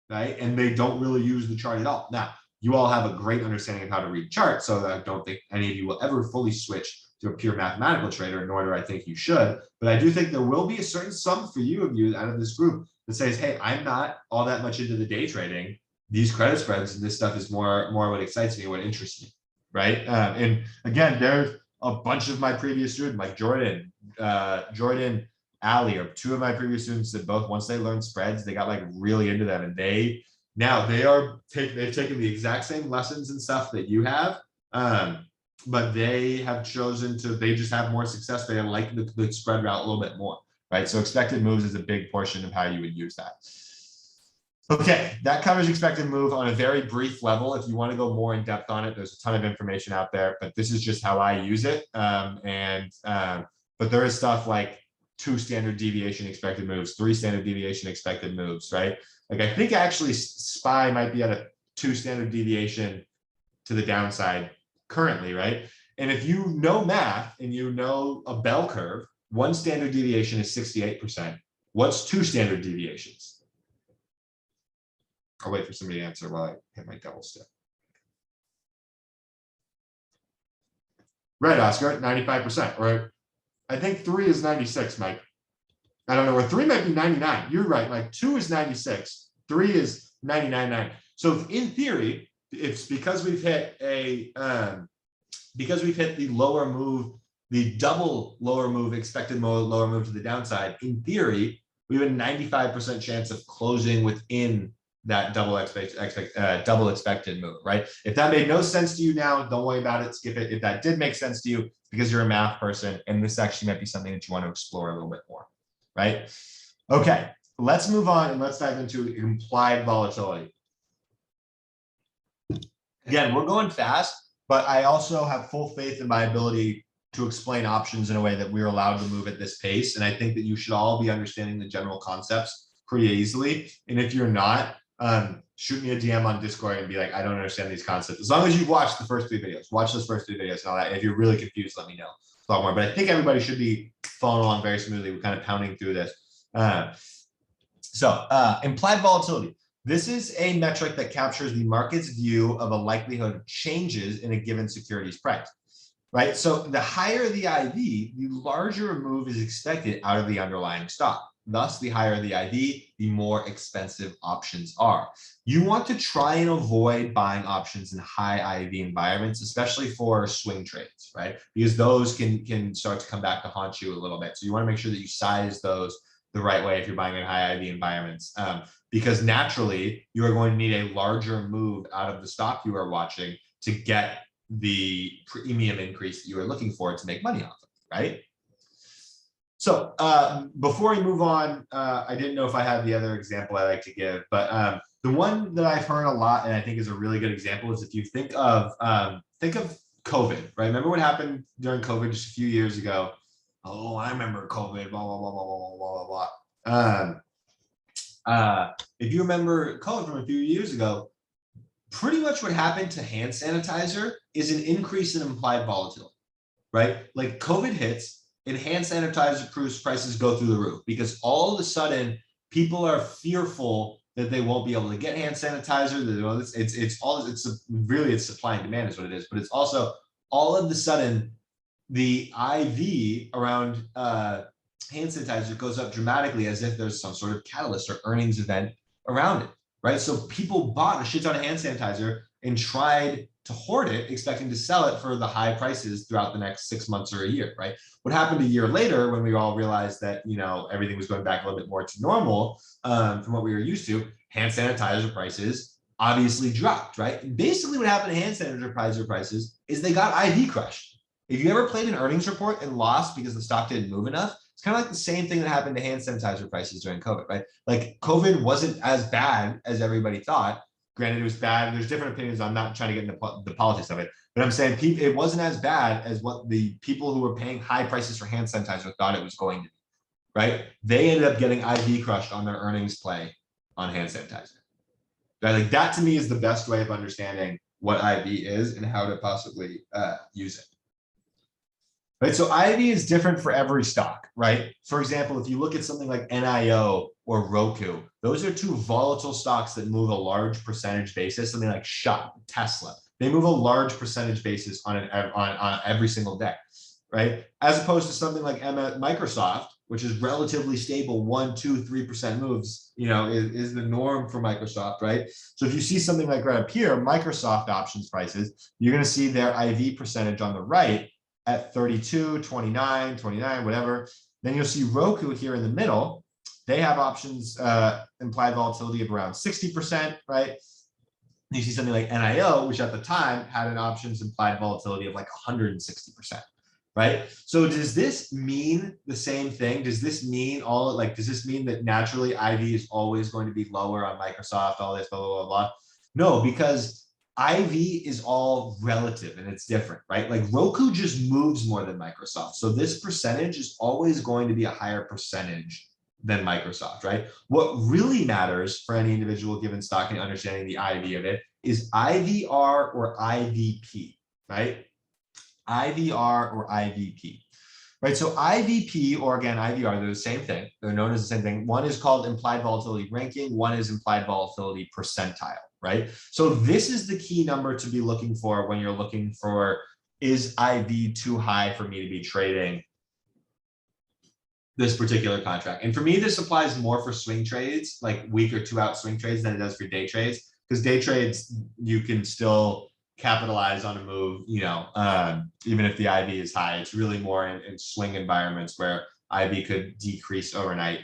right? And they don't really use the chart at all. Now, you all have a great understanding of how to read charts, so I don't think any of you will ever fully switch to a pure mathematical trader, nor do I think you should. But I do think there will be a certain sum for you out of this group that says, hey, I'm not all that much into the day trading. These credit spreads and this stuff is more what excites me, what interests me, right? And again, there's a bunch of my previous students, like Jordan, Ali, are two of my previous students that both, once they learned spreads, they got like really into them, and they've taken the exact same lessons and stuff that you have, but they have chosen to, they just have more success. They like the spread route a little bit more, right? So expected moves is a big portion of how you would use that. Okay, that covers expected move on a very brief level. If you want to go more in depth on it, there's a ton of information out there, but this is just how I use it. But there is stuff like 2 standard deviation expected moves, 3 standard deviation expected moves, right? Like I think actually SPY might be at a 2 standard deviation to the downside currently, right? And if you know math and you know a bell curve, 1 standard deviation is 68%. What's 2 standard deviations? I'll wait for somebody to answer while I hit my double stick. Right, Oscar, 95%, or I think 3 is 96, Mike. I don't know, or 3 might be 99. You're right, like 2 is 96, 3 is 99.9. So in theory, it's because we've hit the lower move, the double lower move, expected lower move to the downside. In theory, we have a 95% chance of closing within that double expected move, right? If that made no sense to you now, don't worry about it, skip it. If that did make sense to you, it's because you're a math person, and this actually might be something that you want to explore a little bit more, right? Okay, let's move on and let's dive into implied volatility. Again, we're going fast, but I also have full faith in my ability to explain options in a way that we're allowed to move at this pace. And I think that you should all be understanding the general concepts pretty easily. And if you're not, shoot me a DM on Discord and be like, I don't understand these concepts. As long as you've watched the first 3 videos, watch those first 3 videos and all that. And if you're really confused, let me know a lot more. But I think everybody should be following along very smoothly. We're kind of pounding through this. Implied volatility. This is a metric that captures the market's view of a likelihood of changes in a given security's price, right? So the higher the IV, the larger a move is expected out of the underlying stock. Thus, the higher the IV, the more expensive options are. You want to try and avoid buying options in high IV environments, especially for swing trades, right? Because those can start to come back to haunt you a little bit. So you want to make sure that you size those the right way if you're buying in high IV environments, because naturally you are going to need a larger move out of the stock you are watching to get the premium increase that you are looking for to make money off of, right? So before we move on, I didn't know if I had the other example I like to give, but the one that I've heard a lot and I think is a really good example is if you think of COVID, right? Remember what happened during COVID just a few years ago? Oh, I remember COVID, blah, blah, blah, blah, blah, blah, blah, blah. If you remember COVID from a few years ago, pretty much what happened to hand sanitizer is an increase in implied volatility, right? Like COVID hits and hand sanitizer prices go through the roof because all of a sudden people are fearful that they won't be able to get hand sanitizer. It's supply and demand is what it is, but it's also all of a sudden the IV around hand sanitizer goes up dramatically as if there's some sort of catalyst or earnings event around it, right? So people bought a shit ton of hand sanitizer and tried to hoard it, expecting to sell it for the high prices throughout the next 6 months or a year, right? What happened a year later when we all realized that, everything was going back a little bit more to normal from what we were used to, hand sanitizer prices obviously dropped, right? And basically what happened to hand sanitizer prices is they got IV crushed. If you ever played an earnings report and lost because the stock didn't move enough, it's kind of like the same thing that happened to hand sanitizer prices during COVID, right? Like COVID wasn't as bad as everybody thought. Granted, it was bad. There's different opinions. I'm not trying to get into the politics of it, but I'm saying it wasn't as bad as what the people who were paying high prices for hand sanitizer thought it was going to be, right? They ended up getting IV crushed on their earnings play on hand sanitizer. Right? Like that to me is the best way of understanding what IV is and how to possibly use it. Right, so IV is different for every stock, right? For example, if you look at something like NIO or Roku, those are two volatile stocks that move a large percentage basis. Something like Shop, Tesla, they move a large percentage basis on every single day, right? As opposed to something like Microsoft, which is relatively stable, 1%, 2%, 3% moves, is the norm for Microsoft, right? So if you see something like right up here, Microsoft options prices, you're going to see their IV percentage on the right at 32, 29, 29, whatever. Then you'll see Roku here in the middle. They have options implied volatility of around 60%, right? You see something like NIO, which at the time had an options implied volatility of like 160%, right? So does this mean the same thing? Does this mean does this mean that naturally IV is always going to be lower on Microsoft, all this, blah, blah, blah, blah? No, because IV is all relative and it's different, right? Like Roku just moves more than Microsoft. So this percentage is always going to be a higher percentage than Microsoft, right? What really matters for any individual given stock and understanding the IV of it is IVR or IVP, right? IVR or IVP, right? So IVP or again, IVR, they're the same thing. They're known as the same thing. One is called implied volatility ranking. One is implied volatility percentile, right? So this is the key number to be looking for when you're looking for, is IV too high for me to be trading this particular contract? And for me, this applies more for swing trades, like week or 2 out swing trades than it does for day trades, because day trades, you can still capitalize on a move, even if the IV is high. It's really more in swing environments where IV could decrease overnight.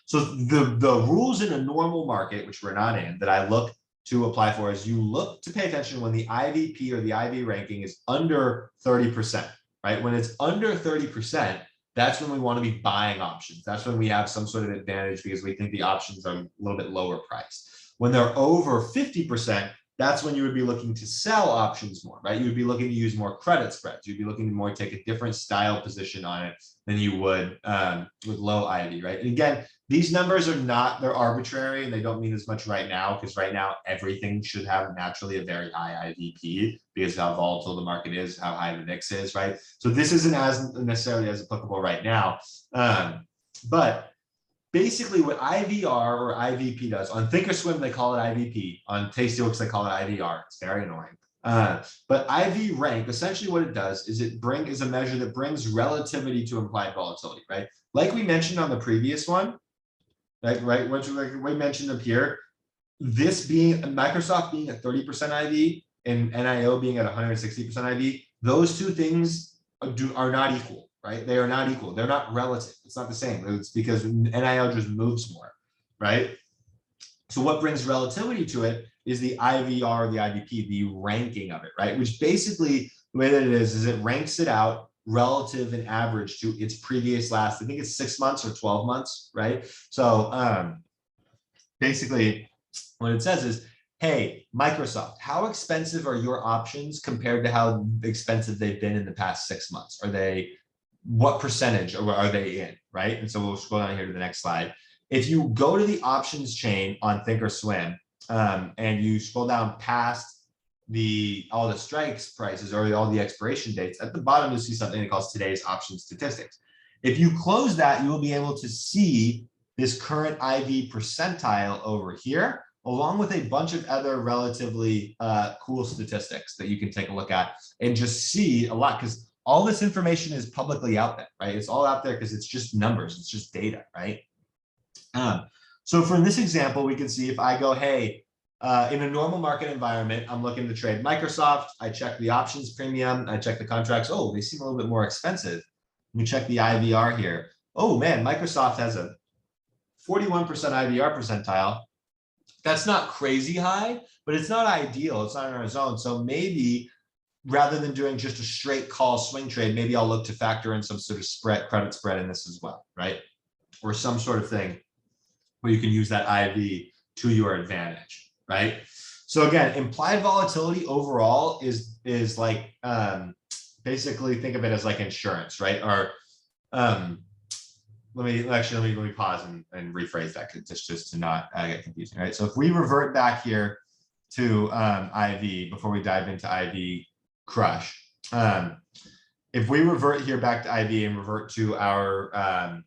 So the rules in a normal market, which we're not in, that I look to apply for is you look to pay attention when the IVP or the IV ranking is under 30%, right? When it's under 30%, that's when we want to be buying options. That's when we have some sort of advantage because we think the options are a little bit lower priced. When they're over 50%, that's when you would be looking to sell options more, right? You would be looking to use more credit spreads. You'd be looking to more take a different style position on it than you would with low IV, right? And again, these numbers are not, they're arbitrary and they don't mean as much right now because right now everything should have naturally a very high IVP because of how volatile the market is, how high the VIX is, right? So this isn't as necessarily as applicable right now. But basically what IVR or IVP does, on Thinkorswim, they call it IVP. On Tastyworks, they call it IVR. It's very annoying. But IV rank, essentially what it does is is a measure that brings relativity to implied volatility, right? Like we mentioned on the previous one, right? Which we mentioned up here, this being Microsoft being at 30% IV and NIO being at 160% IV, those two things are not equal. Right? They are not equal. They're not relative. It's not the same. It's because NIO just moves more, right? So what brings relativity to it is the IVR or the IVP, the ranking of it, right? Which basically the way that it is it ranks it out relative and average to its previous last, I think it's 6 months or 12 months, right? So basically what it says is, hey, Microsoft, how expensive are your options compared to how expensive they've been in the past 6 months? What percentage are they in, right? And so we'll scroll down here to the next slide. If you go to the options chain on Thinkorswim, and you scroll down past all the strikes prices or all the expiration dates, at the bottom, you'll see something that calls today's option statistics. If you close that, you will be able to see this current IV percentile over here, along with a bunch of other relatively cool statistics that you can take a look at and just see a lot, because all this information is publicly out there, right? It's all out there because it's just numbers, it's just data, right? So for this example, we can see if I go, hey, in a normal market environment, I'm looking to trade Microsoft. I check the options premium. I check the contracts. Oh, they seem a little bit more expensive. Let me check the IVR here. Oh man, Microsoft has a 41% IVR percentile. That's not crazy high, but it's not ideal. It's not in our zone. So maybe rather than doing just a straight call swing trade, maybe I'll look to factor in some sort of credit spread in this as well, right? Or some sort of thing where you can use that IV to your advantage, right? So again, implied volatility overall is like basically think of it as like insurance, right? Or let me pause and rephrase that just to not get confusing, right? So if we revert back here to IV before we dive into IV crush, if we revert here back to IV and revert to our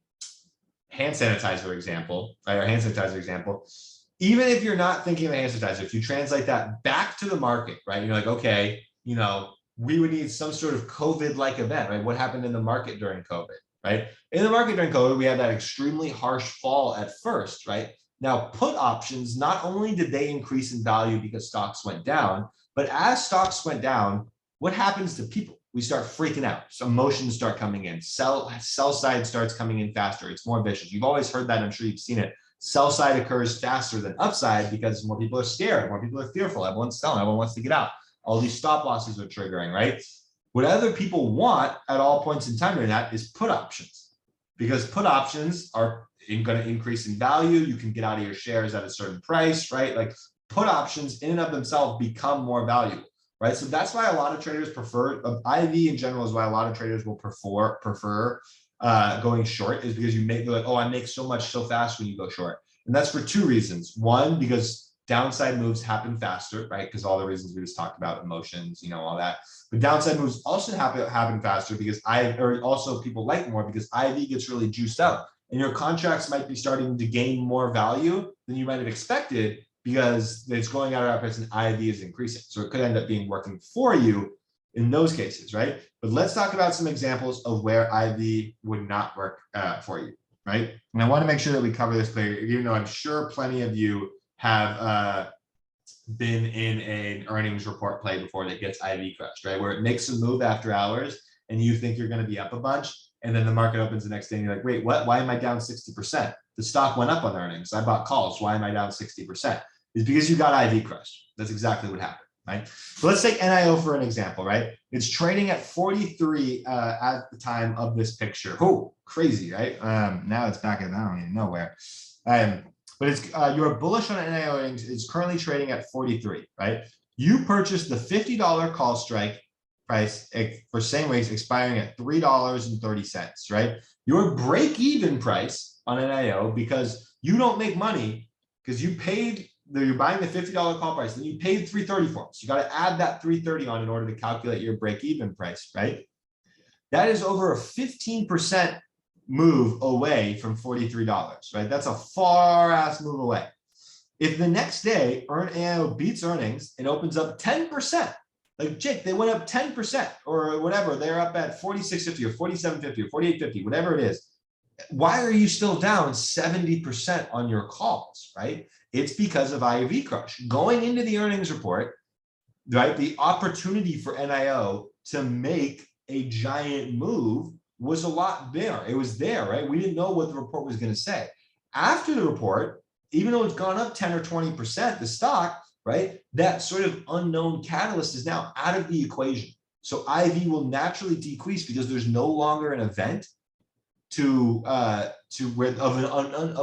hand sanitizer example, right? Our hand sanitizer example, even if you're not thinking of a hand sanitizer, if you translate that back to the market, right? You're like, okay, you know, we would need some sort of COVID-like event, right? What happened in the market during COVID, right? In the market during COVID, we had that extremely harsh fall at first, right? Now, put options, not only did they increase in value because stocks went down, but as stocks went down, what happens to people? We start freaking out. So emotions start coming in. Sell side starts coming in faster. It's more vicious. You've always heard that. I'm sure you've seen it. Sell side occurs faster than upside because more people are scared. More people are fearful. Everyone's selling. Everyone wants to get out. All these stop losses are triggering, right? What other people want at all points in time during that is put options, because put options are going to increase in value. You can get out of your shares at a certain price, right? Like put options in and of themselves become more valuable. Right, so that's why a lot of traders prefer IV in general is why a lot of traders will prefer going short, is because they're like, oh, I make so much so fast when you go short, and that's for two reasons. One, because downside moves happen faster, right? Because all the reasons we just talked about, emotions, you know, all that. But downside moves also happen faster because also people like more because IV gets really juiced up, and your contracts might be starting to gain more value than you might have expected, because it's going out of price and IV is increasing. So it could end up being working for you in those cases, right? But let's talk about some examples of where IV would not work for you, right? And I want to make sure that we cover this clearly, even though I'm sure plenty of you have been in an earnings report play before that gets IV crushed, right? Where it makes a move after hours and you think you're going to be up a bunch, and then the market opens the next day and you're like, wait, what? Why am I down 60%? The stock went up on earnings. I bought calls. Why am I down 60%? Is because you got IV crushed. That's exactly what happened, right? So let's take NIO for an example, right? It's trading at 43 at the time of this picture. Oh, crazy, right? Now it's back at, I don't even know where. But it's you're bullish on NIO earnings. It's currently trading at 43, right? You purchased the $50 call strike price for same rates expiring at $3.30, right? Your break-even price on NIO, because you don't make money, because you're buying the $50 call price, then you paid $3.30 for it. So you got to add that $3.30 on in order to calculate your break-even price, right? That is over a 15% move away from $43, right? That's a far ass move away. If the next day NIO beats earnings and opens up 10%, like Jake, they went up 10% or whatever, they're up at 46.50 or 47.50 or 48.50, whatever it is. Why are you still down 70% on your calls, right? It's because of IV crush. Going into the earnings report, right, the opportunity for NIO to make a giant move was a lot there. It was there, right? We didn't know what the report was going to say. After the report, even though it's gone up 10 or 20%, the stock, right, that sort of unknown catalyst is now out of the equation. So IV will naturally decrease because there's no longer an event of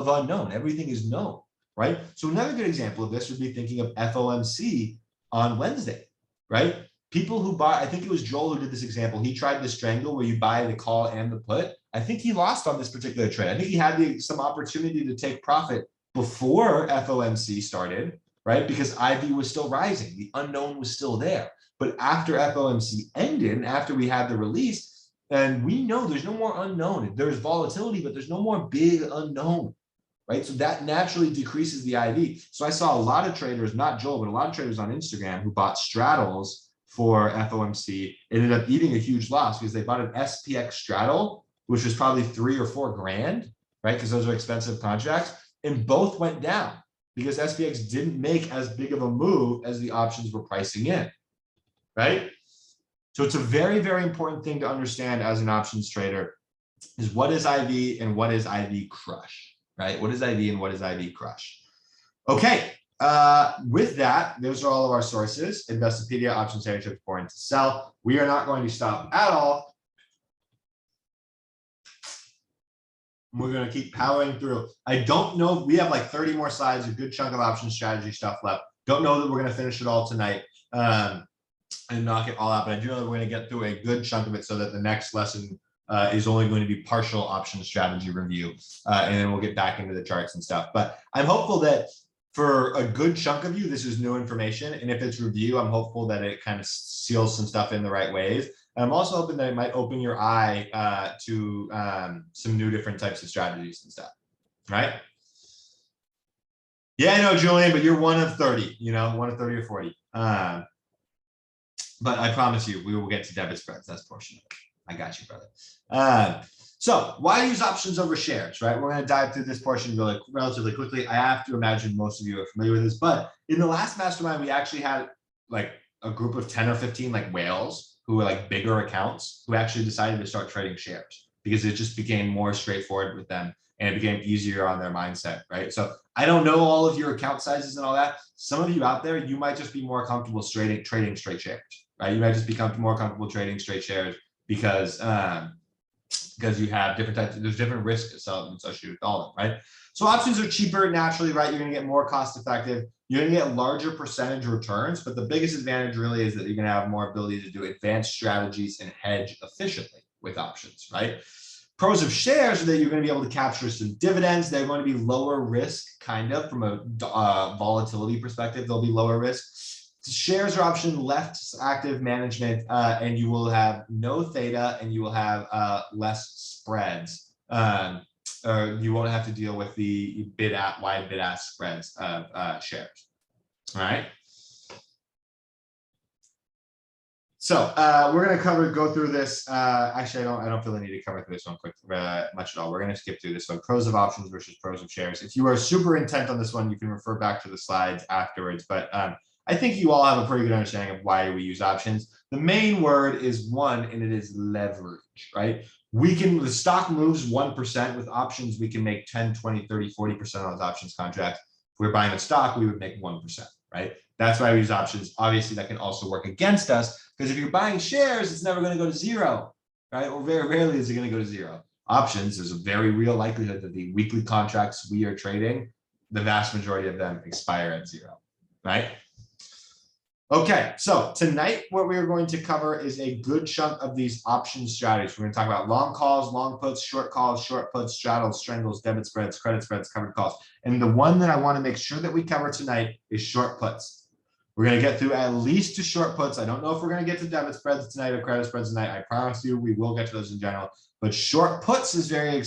unknown. Everything is known, right? So another good example of this would be thinking of FOMC on Wednesday, right? People who buy, I think it was Joel who did this example. He tried the strangle where you buy the call and the put. I think he lost on this particular trade. I think he had some opportunity to take profit before FOMC started, right? Because IV was still rising. The unknown was still there. But after FOMC ended, and after we had the release, and we know there's no more unknown. There's volatility, but there's no more big unknown, right? So that naturally decreases the IV. So I saw a lot of traders, not Joel, but a lot of traders on Instagram who bought straddles for FOMC, ended up eating a huge loss because they bought an SPX straddle, which was probably $3 or $4 grand, right? Because those are expensive contracts, and both went down because SPX didn't make as big of a move as the options were pricing in, right? So it's a very, very important thing to understand as an options trader is what is IV and what is IV crush, right? What is IV and what is IV crush? Okay, with that, those are all of our sources: Investopedia, Options, Trade, Boring to Sell. We are not going to stop at all. We're going to keep powering through. I don't know. We have like 30 more slides, a good chunk of option strategy stuff left. Don't know that we're going to finish it all tonight and knock it all out, but I do know that we're going to get through a good chunk of it so that the next lesson is only going to be partial option strategy review, and then we'll get back into the charts and stuff. But I'm hopeful that for a good chunk of you, this is new information. And if it's review, I'm hopeful that it kind of seals some stuff in the right ways. And I'm also hoping that it might open your eye to some new different types of strategies and stuff, right? Yeah, I know, Julian, but you're one of 30, you know, one of 30 or 40. But I promise you, we will get to debit spreads. That's portion of it. I got you, brother. So why use options over shares, right? We're going to dive through this portion really relatively quickly. I have to imagine most of you are familiar with this, but in the last mastermind, we actually had like a group of 10 or 15 like whales who were like bigger accounts who actually decided to start trading shares because it just became more straightforward with them and it became easier on their mindset, right? So I don't know all of your account sizes and all that. Some of you out there, you might just be more comfortable trading straight shares, right? You might just become more comfortable trading straight shares because you have different types, there's different risks associated with all of them, right? So options are cheaper naturally, right? You're going to get more cost effective. You're going to get larger percentage returns, but the biggest advantage really is that you're going to have more ability to do advanced strategies and hedge efficiently with options, right? Pros of shares are that you're going to be able to capture some dividends. They're going to be lower risk, kind of from a volatility perspective. They'll be lower risk. Shares are option left active management, and you will have no theta and you will have less spreads. Or you won't have to deal with the wide bid-ask spreads of shares. All right. So we're going to go through this. Actually, I don't feel the need to cover through this one much at all. We're going to skip through this one. Pros of options versus pros of shares. If you are super intent on this one, you can refer back to the slides afterwards. But I think you all have a pretty good understanding of why we use options. The main word is one, and it is leverage, right? The stock moves 1%. With options, we can make 10, 20, 30, 40% on those options contracts. If we're buying a stock, we would make 1%, right? That's why we use options. Obviously, that can also work against us because if you're buying shares, it's never going to go to zero, right? Or very rarely is it going to go to zero. Options, there's a very real likelihood that the weekly contracts we are trading, the vast majority of them expire at zero, right? Okay, so tonight what we are going to cover is a good chunk of these option strategies. We're going to talk about long calls, long puts, short puts, straddles, strangles, debit spreads, credit spreads, covered calls. And the one that I want to make sure that we cover tonight is short puts. We're going to get through at least to short puts. I don't know if we're going to get to debit spreads tonight or credit spreads tonight. I promise you we will get to those in general. But short puts is very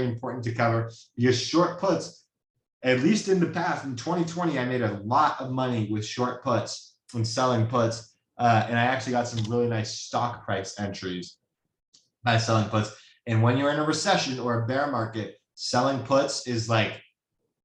important to cover because short puts, at least in the past, in 2020, I made a lot of money with short puts and selling puts, and I actually got some really nice stock price entries by selling puts. And when you're in a recession or a bear market, selling puts is like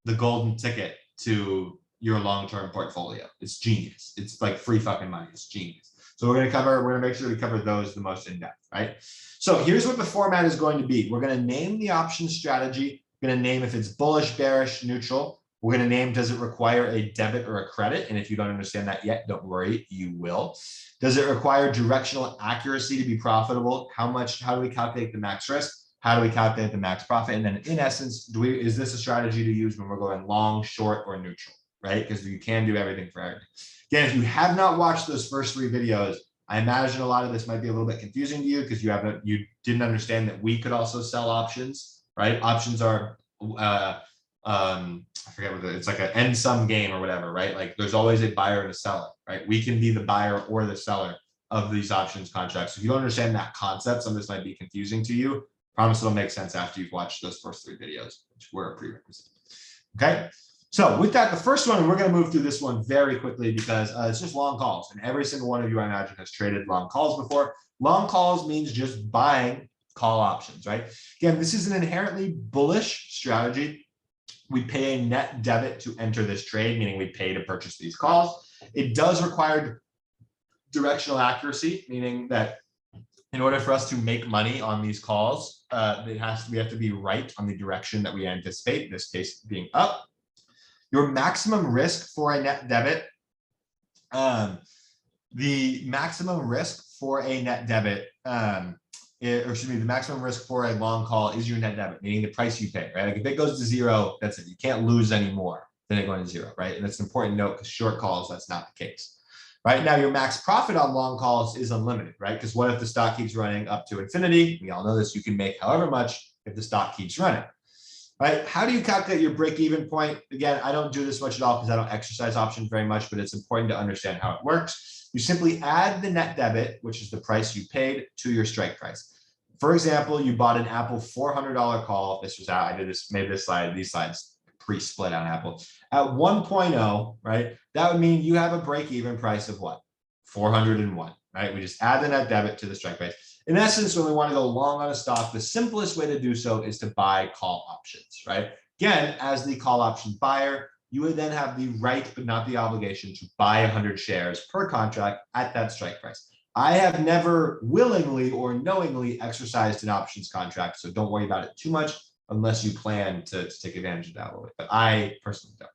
the golden ticket to your long-term portfolio. It's genius. It's like free fucking money. It's genius. So we're going to make sure we cover those the most in depth, right? So here's what the format is going to be. We're going to name the option strategy. We're going to name if it's bullish, bearish, neutral. We're going to name, does it require a debit or a credit? And if you don't understand that yet, don't worry, you will. Does it require directional accuracy to be profitable? How do we calculate the max risk? How do we calculate the max profit? And then in essence, is this a strategy to use when we're going long, short, or neutral, right? Because you can do everything for everything. Again, if you have not watched those first 3 videos, I imagine a lot of this might be a little bit confusing to you because you didn't understand that we could also sell options, right? Options are I forget what it's like an end sum game or whatever, right? Like there's always a buyer and a seller, right? We can be the buyer or the seller of these options contracts. So if you don't understand that concept, some of this might be confusing to you. Promise it'll make sense after you've watched those first 3 videos, which were a prerequisite. Okay. So with that, the first one, we're going to move through this one very quickly because it's just long calls. And every single one of you, I imagine, has traded long calls before. Long calls means just buying call options, right? Again, this is an inherently bullish strategy. We pay a net debit to enter this trade, meaning we pay to purchase these calls. It does require directional accuracy, meaning that in order for us to make money on these calls, we have to be right on the direction that we anticipate, in this case being up. Your maximum risk for a net debit, the maximum risk for a net debit, the maximum risk for a long call is your net debit, meaning the price you pay, right? Like if it goes to 0, that's it. You can't lose any more than it going to 0, right? And that's an important note because short calls, that's not the case. Right now, your max profit on long calls is unlimited, right? Because what if the stock keeps running up to infinity? We all know this. You can make however much if the stock keeps running. Right? How do you calculate your break-even point? Again, I don't do this much at all because I don't exercise options very much, but it's important to understand how it works. You simply add the net debit, which is the price you paid, to your strike price. For example, you bought an Apple $400 call. This was out. I did this, made this slide, these slides pre-split on Apple. At 1.0, right? That would mean you have a break-even price of what? 401, right? We just add the net debit to the strike price. In essence, when we want to go long on a stock, the simplest way to do so is to buy call options, right? Again, as the call option buyer, you would then have the right, but not the obligation to buy 100 shares per contract at that strike price. I have never willingly or knowingly exercised an options contract, so don't worry about it too much unless you plan to take advantage of that a little bit, but I personally don't.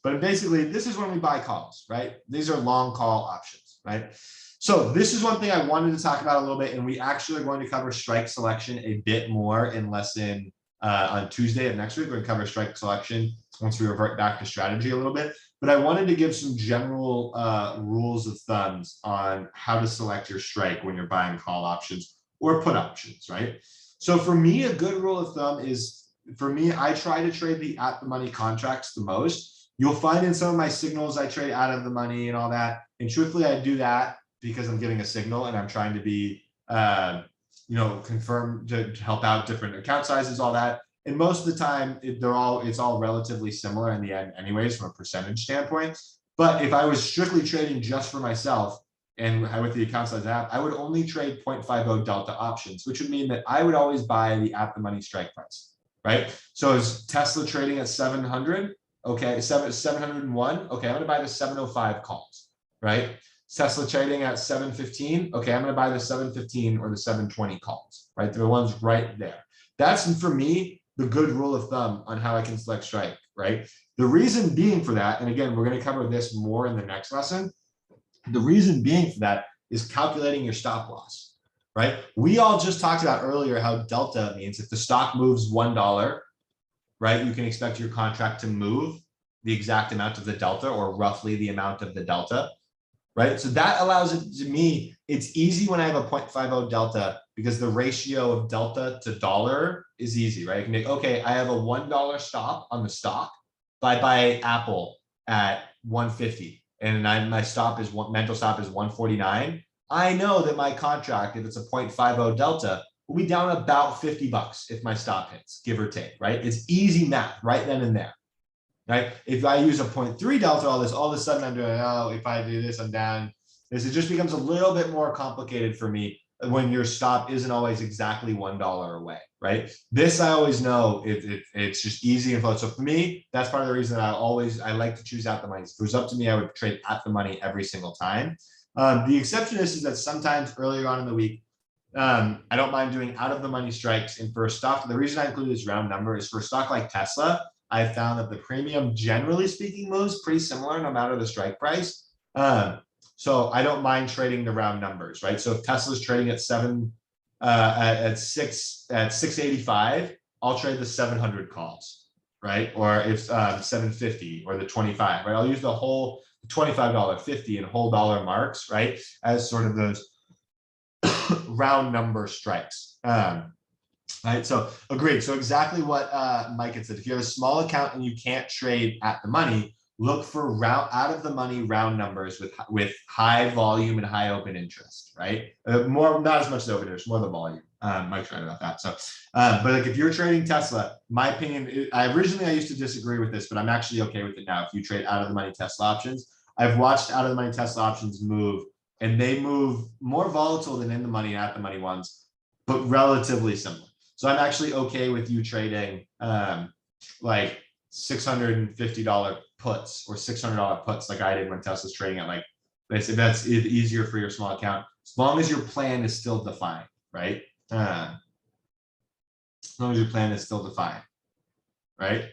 But basically, this is when we buy calls, right? These are long call options, right? So this is one thing I wanted to talk about a little bit, and we actually are going to cover strike selection a bit more in lesson on Tuesday of next week. We're going to cover strike selection once we revert back to strategy a little bit. But I wanted to give some general rules of thumbs on how to select your strike when you're buying call options or put options, right? So for me, a good rule of thumb is, I try to trade the at the money contracts the most. You'll find in some of my signals, I trade out of the money and all that. And truthfully, I do that because I'm giving a signal and I'm trying to be, confirmed to help out different account sizes, all that. And most of the time, it's all relatively similar in the end anyways, from a percentage standpoint. But if I was strictly trading just for myself and with the account size I have, I would only trade 0.50 delta options, which would mean that I would always buy the at the money strike price, right? So is Tesla trading at 700? Okay, 701. Okay, I'm going to buy the 705 calls, right? Tesla trading at 715. Okay, I'm going to buy the 715 or the 720 calls, right? The ones right there. That's, for me, the good rule of thumb on how I can select strike, right? The reason being for that, and again, we're going to cover this more in the next lesson. The reason being for that is calculating your stop loss, right? We all just talked about earlier how delta means if the stock moves $1, right, you can expect your contract to move the exact amount of the delta or roughly the amount of the delta, right? So that allows it to me, it's easy when I have a 0.50 delta because the ratio of delta to dollar is easy, right? I can make, okay, I have a $1 stop on the stock, but I buy Apple at 150 and my mental stop is 149. I know that my contract, if it's a 0.50 delta, will be down about $50 if my stop hits, give or take, right? It's easy math right then and there, right? If I use a 0.3 delta, all of a sudden I'm doing, oh, if I do this, I'm down. It just becomes a little bit more complicated for me when your stop isn't always exactly $1 away, right? This I always know it's just easy and flow. So for me, that's part of the reason that I like to choose out the money. If it was up to me, I would trade at the money every single time. The exception is that sometimes earlier on in the week, I don't mind doing out of the money strikes. And for a stock, the reason I include this round number is for a stock like Tesla, I've found that the premium, generally speaking, moves pretty similar no matter the strike price. So I don't mind trading the round numbers, right? So if Tesla's trading at 685, I'll trade the 700 calls, right? Or if 750 or the 25, right? I'll use the whole $25, 50 and whole dollar marks, right? As sort of those round number strikes. Right, so agreed. So exactly what Mike had said. If you have a small account and you can't trade at the money, look for out of the money round numbers with high volume and high open interest. Right, more not as much the open interest, more the volume. Mike's right about that. So, but like if you're trading Tesla, my opinion, I used to disagree with this, but I'm actually okay with it now. If you trade out of the money Tesla options, I've watched out of the money Tesla options move, and they move more volatile than in the money and at the money ones, but relatively similar. So I'm actually okay with you trading like $650 puts or $600 puts like I did when Tesla's trading at like, basically that's easier for your small account, as long as your plan is still defined, right? As long as your plan is still defined, right?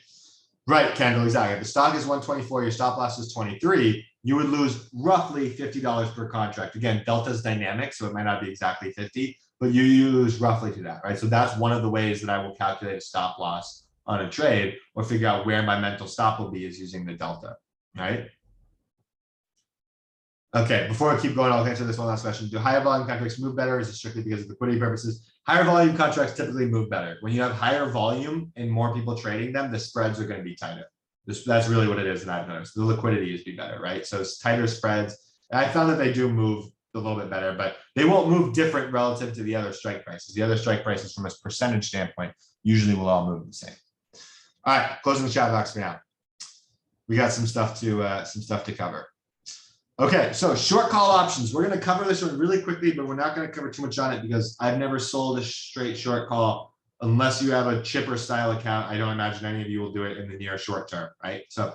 Right, Kendall, exactly. If the stock is 124, your stop loss is 23, you would lose roughly $50 per contract. Again, Delta's dynamic, so it might not be exactly 50, but you use roughly to that, right? So that's one of the ways that I will calculate a stop loss on a trade or figure out where my mental stop will be is using the delta, right? Okay, before I keep going, I'll answer this one last question. Do higher volume contracts move better, or is it strictly because of liquidity purposes? Higher volume contracts typically move better. When you have higher volume and more people trading them, the spreads are going to be tighter. That's really what it is, and I've noticed. The liquidity is be better, right? So it's tighter spreads. And I found that they do move a little bit better, but they won't move different relative to the other strike prices. The other strike prices from a percentage standpoint usually will all move the same. All right, closing the chat box for now. We got some stuff to cover. Okay, so short call options. We're going to cover this one really quickly, but we're not going to cover too much on it because I've never sold a straight short call unless you have a chipper style account. I don't imagine any of you will do it in the near short term, right? So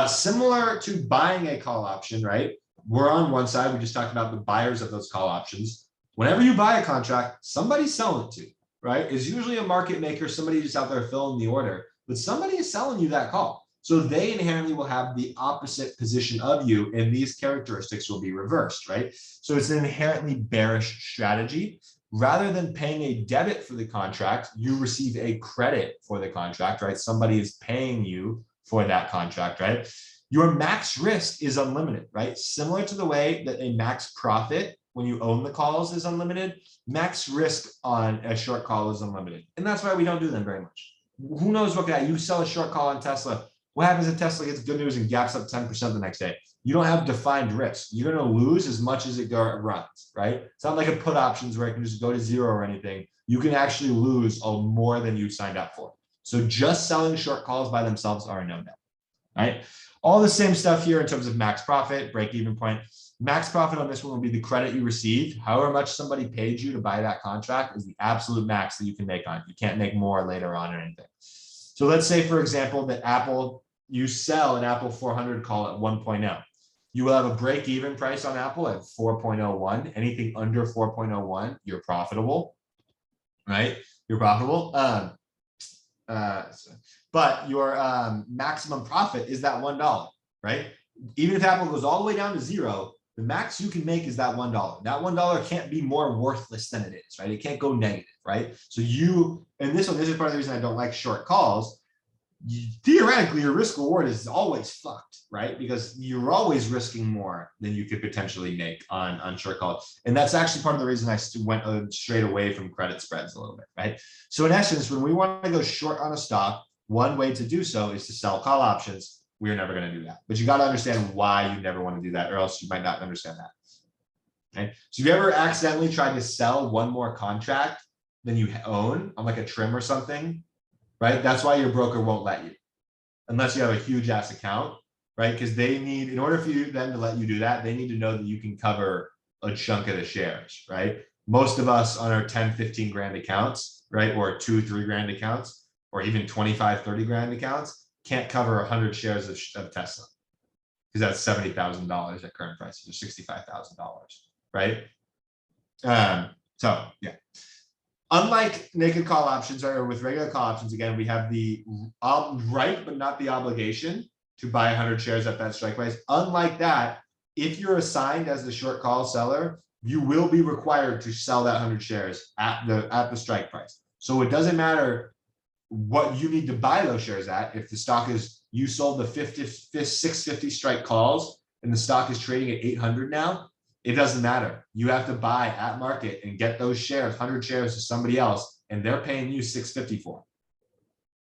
similar to buying a call option, right? We're on one side. We just talked about the buyers of those call options. Whenever you buy a contract, somebody's selling it to you, right? It's usually a market maker, somebody just out there filling the order, but somebody is selling you that call. So they inherently will have the opposite position of you, and these characteristics will be reversed, right? So it's an inherently bearish strategy. Rather than paying a debit for the contract, you receive a credit for the contract, right? Somebody is paying you for that contract, right? Your max risk is unlimited, right? Similar to the way that a max profit when you own the calls is unlimited, max risk on a short call is unlimited. And that's why we don't do them very much. Who knows what guy, you sell a short call on Tesla, what happens if Tesla gets good news and gaps up 10% the next day? You don't have defined risk. You're going to lose as much as it runs, right? It's not like a put options where it can just go to zero or anything. You can actually lose more than you signed up for. So just selling short calls by themselves are a no-no, right? All the same stuff here in terms of max profit, break-even point. Max profit on this one will be the credit you received. However much somebody paid you to buy that contract is the absolute max that you can make on it. You can't make more later on or anything. So let's say, for example, that Apple, you sell an Apple 400 call at 1.0. You will have a break-even price on Apple at 4.01. Anything under 4.01, you're profitable, right? You're profitable. But your maximum profit is that $1, right? Even if Apple goes all the way down to zero, the max you can make is that $1. That $1 can't be more worthless than it is, right? It can't go negative, right? So this is part of the reason I don't like short calls. Theoretically, your risk reward is always fucked, right? Because you're always risking more than you could potentially make on short calls. And that's actually part of the reason I went straight away from credit spreads a little bit, right? So in essence, when we want to go short on a stock, one way to do so is to sell call options. We're never going to do that. But you got to understand why you never want to do that, or else you might not understand that. Okay. So if you ever accidentally tried to sell one more contract than you own on like a trim or something, right? That's why your broker won't let you, unless you have a huge ass account, right? Because they need, in order for them to let you do that, they need to know that you can cover a chunk of the shares, right? Most of us on our 10, 15 grand accounts, right? Or 2, 3 grand accounts, or even 25, 30 grand accounts can't cover 100 shares of Tesla, because that's $70,000 at current prices, or $65,000, right? So yeah. Unlike naked call options, or with regular call options, again, we have the right, but not the obligation to buy 100 shares at that strike price. Unlike that, if you're assigned as the short call seller, you will be required to sell that 100 shares at the strike price. So it doesn't matter what you need to buy those shares at. If the stock is, you sold the 650 strike calls and the stock is trading at 800 now, it doesn't matter. You have to buy at market and get those shares, 100 shares to somebody else and they're paying you $650 for them.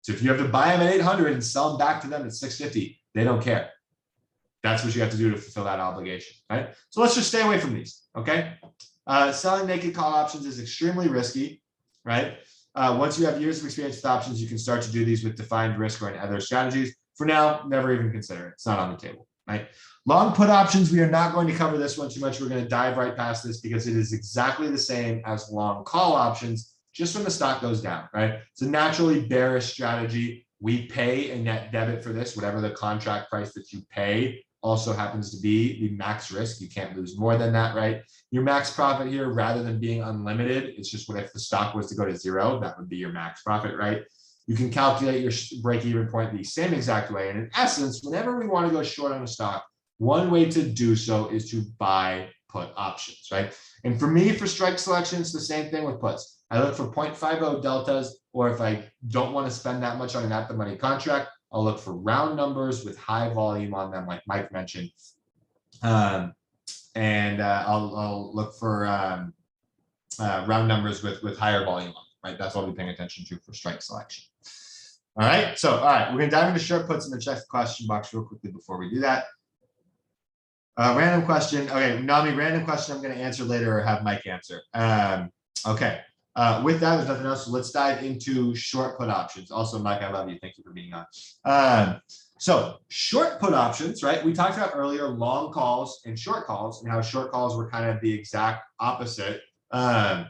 So if you have to buy them at 800 and sell them back to them at 650, they don't care. That's what you have to do to fulfill that obligation, right? So let's just stay away from these, okay? Selling naked call options is extremely risky, right? Once you have years of experience with options, you can start to do these with defined risk or in other strategies. For now, never even consider it. It's not on the table, right? Long put options, we are not going to cover this one too much. We're going to dive right past this because it is exactly the same as long call options, just when the stock goes down, right? It's a naturally bearish strategy. We pay a net debit for this, whatever the contract price that you pay also happens to be the max risk. You can't lose more than that, right? Your max profit here, rather than being unlimited, it's just what if the stock was to go to zero, that would be your max profit, right? You can calculate your break-even point the same exact way. And in essence, whenever we want to go short on a stock, one way to do so is to buy put options, right? And for me, for strike selection, it's the same thing with puts. I look for 0.50 deltas, or if I don't want to spend that much on an at-the-money contract, I'll look for round numbers with high volume on them, like Mike mentioned. I'll look for round numbers with higher volume on them, right? That's what I'll be paying attention to for strike selection. All right, so all right, we're gonna dive into short puts and then check the question box real quickly before we do that. Random question. Okay, Nami, random question I'm gonna answer later or have Mike answer. Okay. With that, there's nothing else. So let's dive into short put options. Also, Mike, I love you. Thank you for being on. So short put options, right? We talked about earlier long calls and short calls, and how short calls were kind of the exact opposite. Will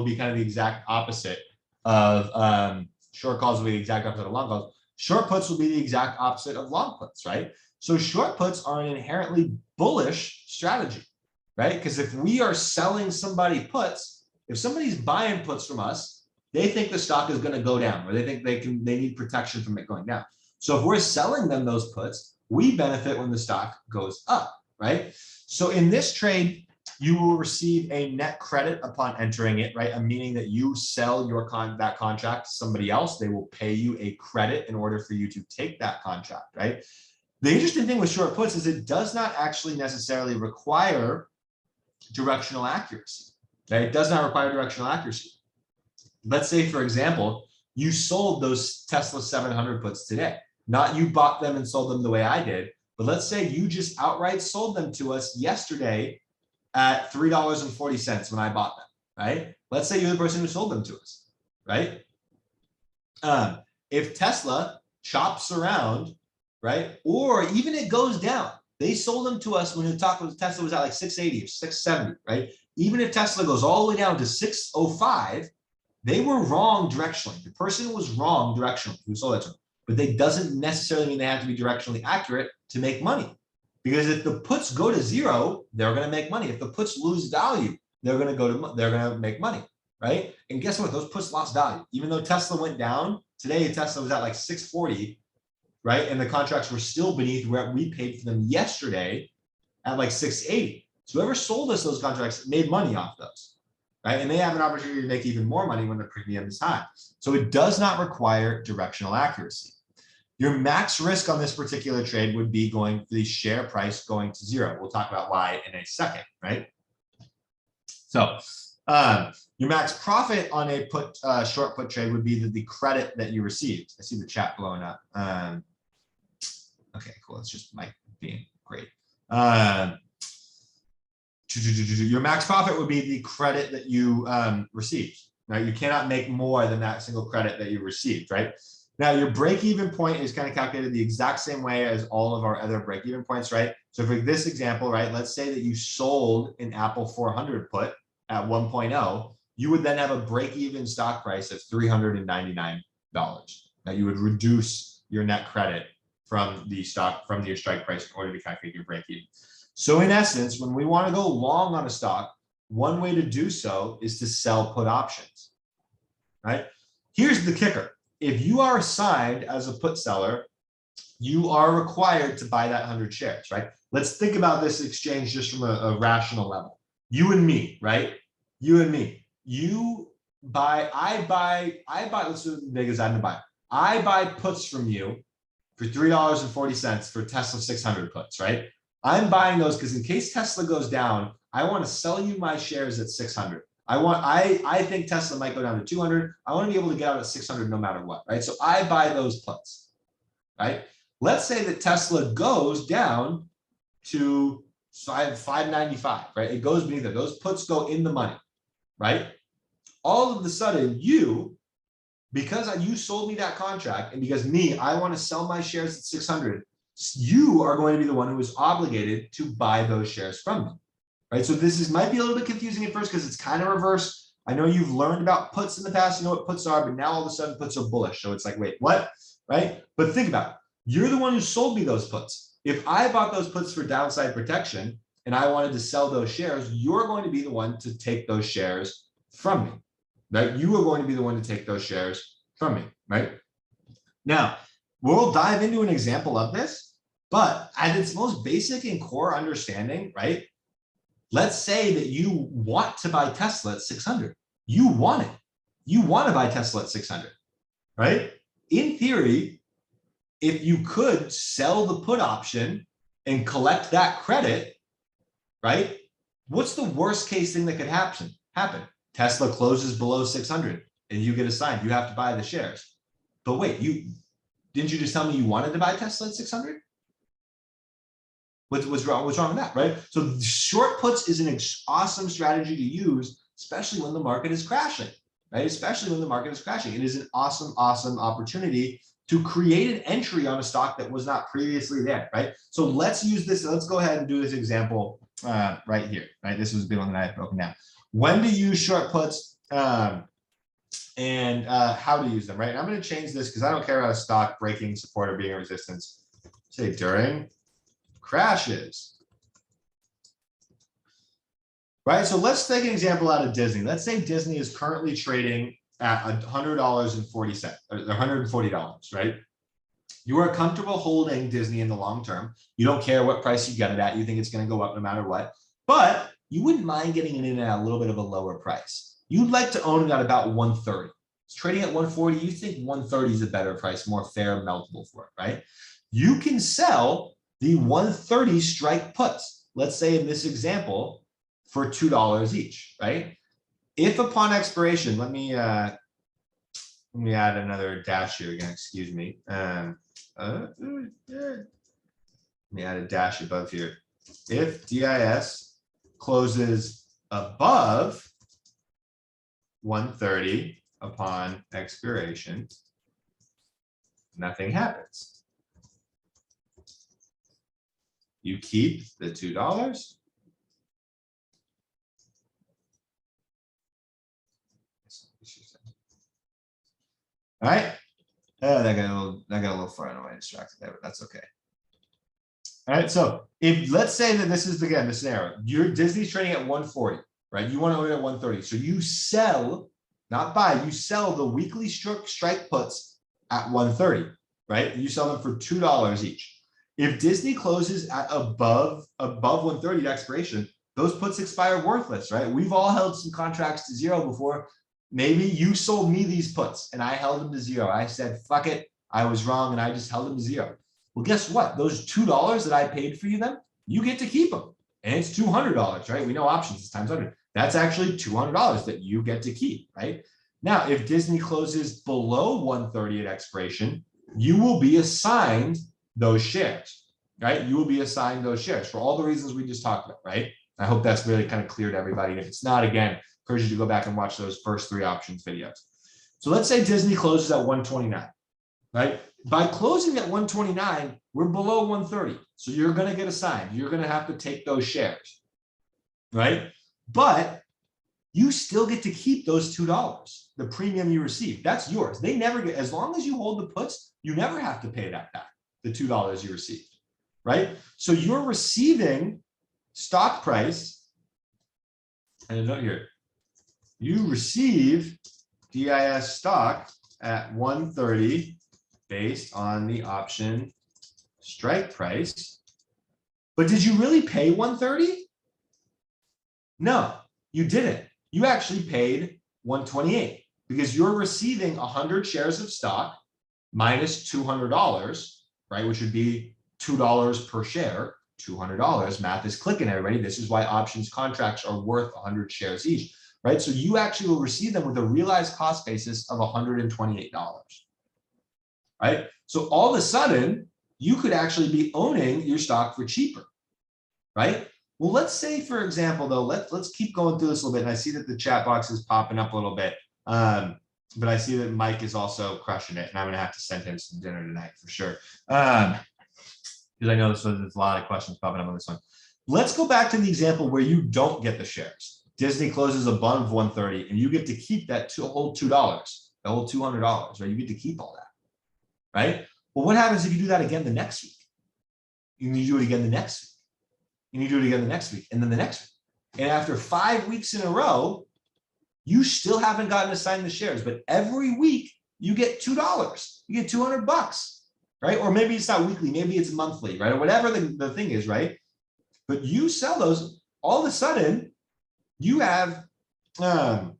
be kind of the exact opposite of short calls will be the exact opposite of long calls. Short puts will be the exact opposite of long puts, right? So short puts are an inherently bullish strategy, right? Because if we are selling somebody puts, if somebody's buying puts from us, they think the stock is going to go down, or they think they need protection from it going down. So if we're selling them those puts, we benefit when the stock goes up, right? So in this trade, you will receive a net credit upon entering it, right? Meaning that you sell your that contract to somebody else, they will pay you a credit in order for you to take that contract, right? The interesting thing with short puts is it does not actually necessarily require directional accuracy. Right? It does not require directional accuracy. Let's say, for example, you sold those Tesla 700 puts today. Not you bought them and sold them the way I did, but let's say you just outright sold them to us yesterday at $3.40 when I bought them, right? Let's say you're the person who sold them to us, right? If Tesla chops around, right, or even it goes down, they sold them to us when Tesla was at like 680 or 670, right? Even if Tesla goes all the way down to 605, they were wrong directionally. The person was wrong directionally who sold it to them, but they doesn't necessarily mean they have to be directionally accurate to make money. Because if the puts go to zero, they're going to make money. If the puts lose value, they're going to make money, right? And guess what? Those puts lost value. Even though Tesla went down, today Tesla was at like 640, right? And the contracts were still beneath where we paid for them yesterday at like 680. So whoever sold us those contracts made money off those, right? And they have an opportunity to make even more money when the premium is high. So it does not require directional accuracy. Your max risk on this particular trade would be the share price going to zero. We'll talk about why in a second, right? So your max profit on a short put trade would be the credit that you received. I see the chat blowing up. Okay, cool. It's just Mike being great. Your max profit would be the credit that you received, right? You cannot make more than that single credit that you received, right? Now, your break-even point is kind of calculated the exact same way as all of our other break-even points, right? So for this example, right, let's say that you sold an Apple 400 put at 1.0, you would then have a break-even stock price of $399. Now, you would reduce your net credit from your strike price in order to calculate your break-even. So in essence, when we want to go long on a stock, one way to do so is to sell put options, right? Here's the kicker. If you are assigned as a put seller, you are required to buy that 100 shares, right? Let's think about this exchange just from a rational level. You and me, right? You and me. I buy, let's do the big as I'm to buy. I buy puts from you for $3.40 for Tesla 600 puts, right? I'm buying those because in case Tesla goes down, I want to sell you my shares at 600. I think Tesla might go down to 200. I want to be able to get out at 600 no matter what, right? So I buy those puts, right? Let's say that Tesla goes down to 595, right? It goes beneath it. Those puts go in the money, right? All of a sudden, because you sold me that contract, and because I want to sell my shares at 600, you are going to be the one who is obligated to buy those shares from me, right? So this might be a little bit confusing at first because it's kind of reverse. I know you've learned about puts in the past, you know what puts are, but now all of a sudden puts are bullish. So it's like, wait, what, right? But think about it. You're the one who sold me those puts. If I bought those puts for downside protection and I wanted to sell those shares, you're going to be the one to take those shares from me, right? You are going to be the one to take those shares from me, right? Now, we'll dive into an example of this, but at its most basic and core understanding, right? Let's say that you want to buy Tesla at 600. You want it. You want to buy Tesla at 600, right? In theory, if you could sell the put option and collect that credit, right? What's the worst case thing that could happen? Tesla closes below 600 and you get assigned. You have to buy the shares. But wait, didn't you just tell me you wanted to buy Tesla at 600? What's wrong? What's wrong with that, right? So short puts is an awesome strategy to use, especially when the market is crashing, right? Especially when the market is crashing. It is an awesome, awesome opportunity to create an entry on a stock that was not previously there, right? So let's use this. Let's go ahead and do this example right here, right? This was a big one that I had broken down. When to use short puts and how to use them, right? And I'm going to change this because I don't care about a stock breaking support or being a resistance. Say during crashes, right? So let's take an example out of Disney. Let's say Disney is currently trading at $100.40 or $140, right? You are comfortable holding Disney in the long term. You don't care what price you get it at. You think it's going to go up no matter what, but you wouldn't mind getting it in at a little bit of a lower price. You'd like to own it at about 130. It's trading at 140. You think 130 is a better price, more fair, meltable for it, right? You can sell the 130 strike puts, let's say in this example, for $2 each, right? If upon expiration, let me add another dash here again, excuse me. Let me add a dash above here. If DIS closes above 130 upon expiration, nothing happens. You keep the $2. All right. That got a little far away, distracted there, but that's okay. All right. So if let's say that this is again the scenario, your Disney's trading at 140, right? You want to own it at 130. So you sell, not buy, you sell the weekly strike puts at 130, right? You sell them for $2 each. If Disney closes at above 130 at expiration, those puts expire worthless, right? We've all held some contracts to zero before. Maybe you sold me these puts and I held them to zero. I said, fuck it, I was wrong, and I just held them to zero. Well, guess what? Those $2 that I paid for you then, you get to keep them. And it's $200, right? We know options is times 100. That's actually $200 that you get to keep, right? Now, if Disney closes below 130 at expiration, you will be assigned those shares, right? You will be assigned those shares for all the reasons we just talked about, right? I hope that's really kind of clear to everybody. And if it's not, again, encourage you to go back and watch those first 3 options videos. So let's say Disney closes at 129, right? By closing at 129, we're below 130. So you're going to get assigned. You're going to have to take those shares, right? But you still get to keep those $2, the premium you receive. That's yours. They never get, as long as you hold the puts, you never have to pay that back, the $2 you received, right? So you're receiving stock price, and a note here, you receive DIS stock at 130 based on the option strike price. But did you really pay 130? No, you didn't. You actually paid 128 because you're receiving 100 shares of stock minus $200, right? Which would be $2 per share, $200. Math is clicking, everybody. This is why options contracts are worth 100 shares each, right? So you actually will receive them with a realized cost basis of $128, right? So all of a sudden, you could actually be owning your stock for cheaper, right? Well, let's say, for example, though, let's keep going through this a little bit. And I see that the chat box is popping up a little bit. But I see that Mike is also crushing it, and I'm gonna have to send him some dinner tonight for sure. Because I know there's a lot of questions popping up on this one. Let's go back to the example where you don't get the shares. Disney closes above 130, and you get to keep that whole $2, the whole $200, right? You get to keep all that, right? Well, what happens if you do that again the next week? You need to do it again the next week. You need to do it again the next week, and then the next week. And after 5 weeks in a row, you still haven't gotten assigned the shares, but every week you get $2. You get $200, right? Or maybe it's not weekly, maybe it's monthly, right? Or whatever the thing is, right? But you sell those, all of a sudden you have, or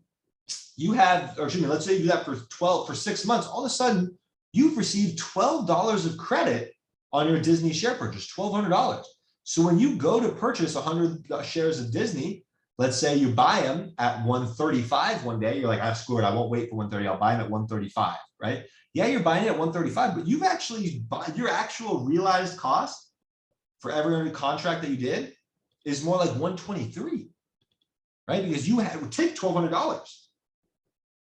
excuse me, let's say you do that for 6 months. All of a sudden you've received $12 of credit on your Disney share purchase, $1,200. So when you go to purchase 100 shares of Disney, let's say you buy them at 135 one day, you're like, ah, screw it, I won't wait for 130, I'll buy them at 135, right? Yeah, you're buying it at 135, but you've actually bought your actual realized cost for every contract that you did is more like 123, right? Because you would take $1,200.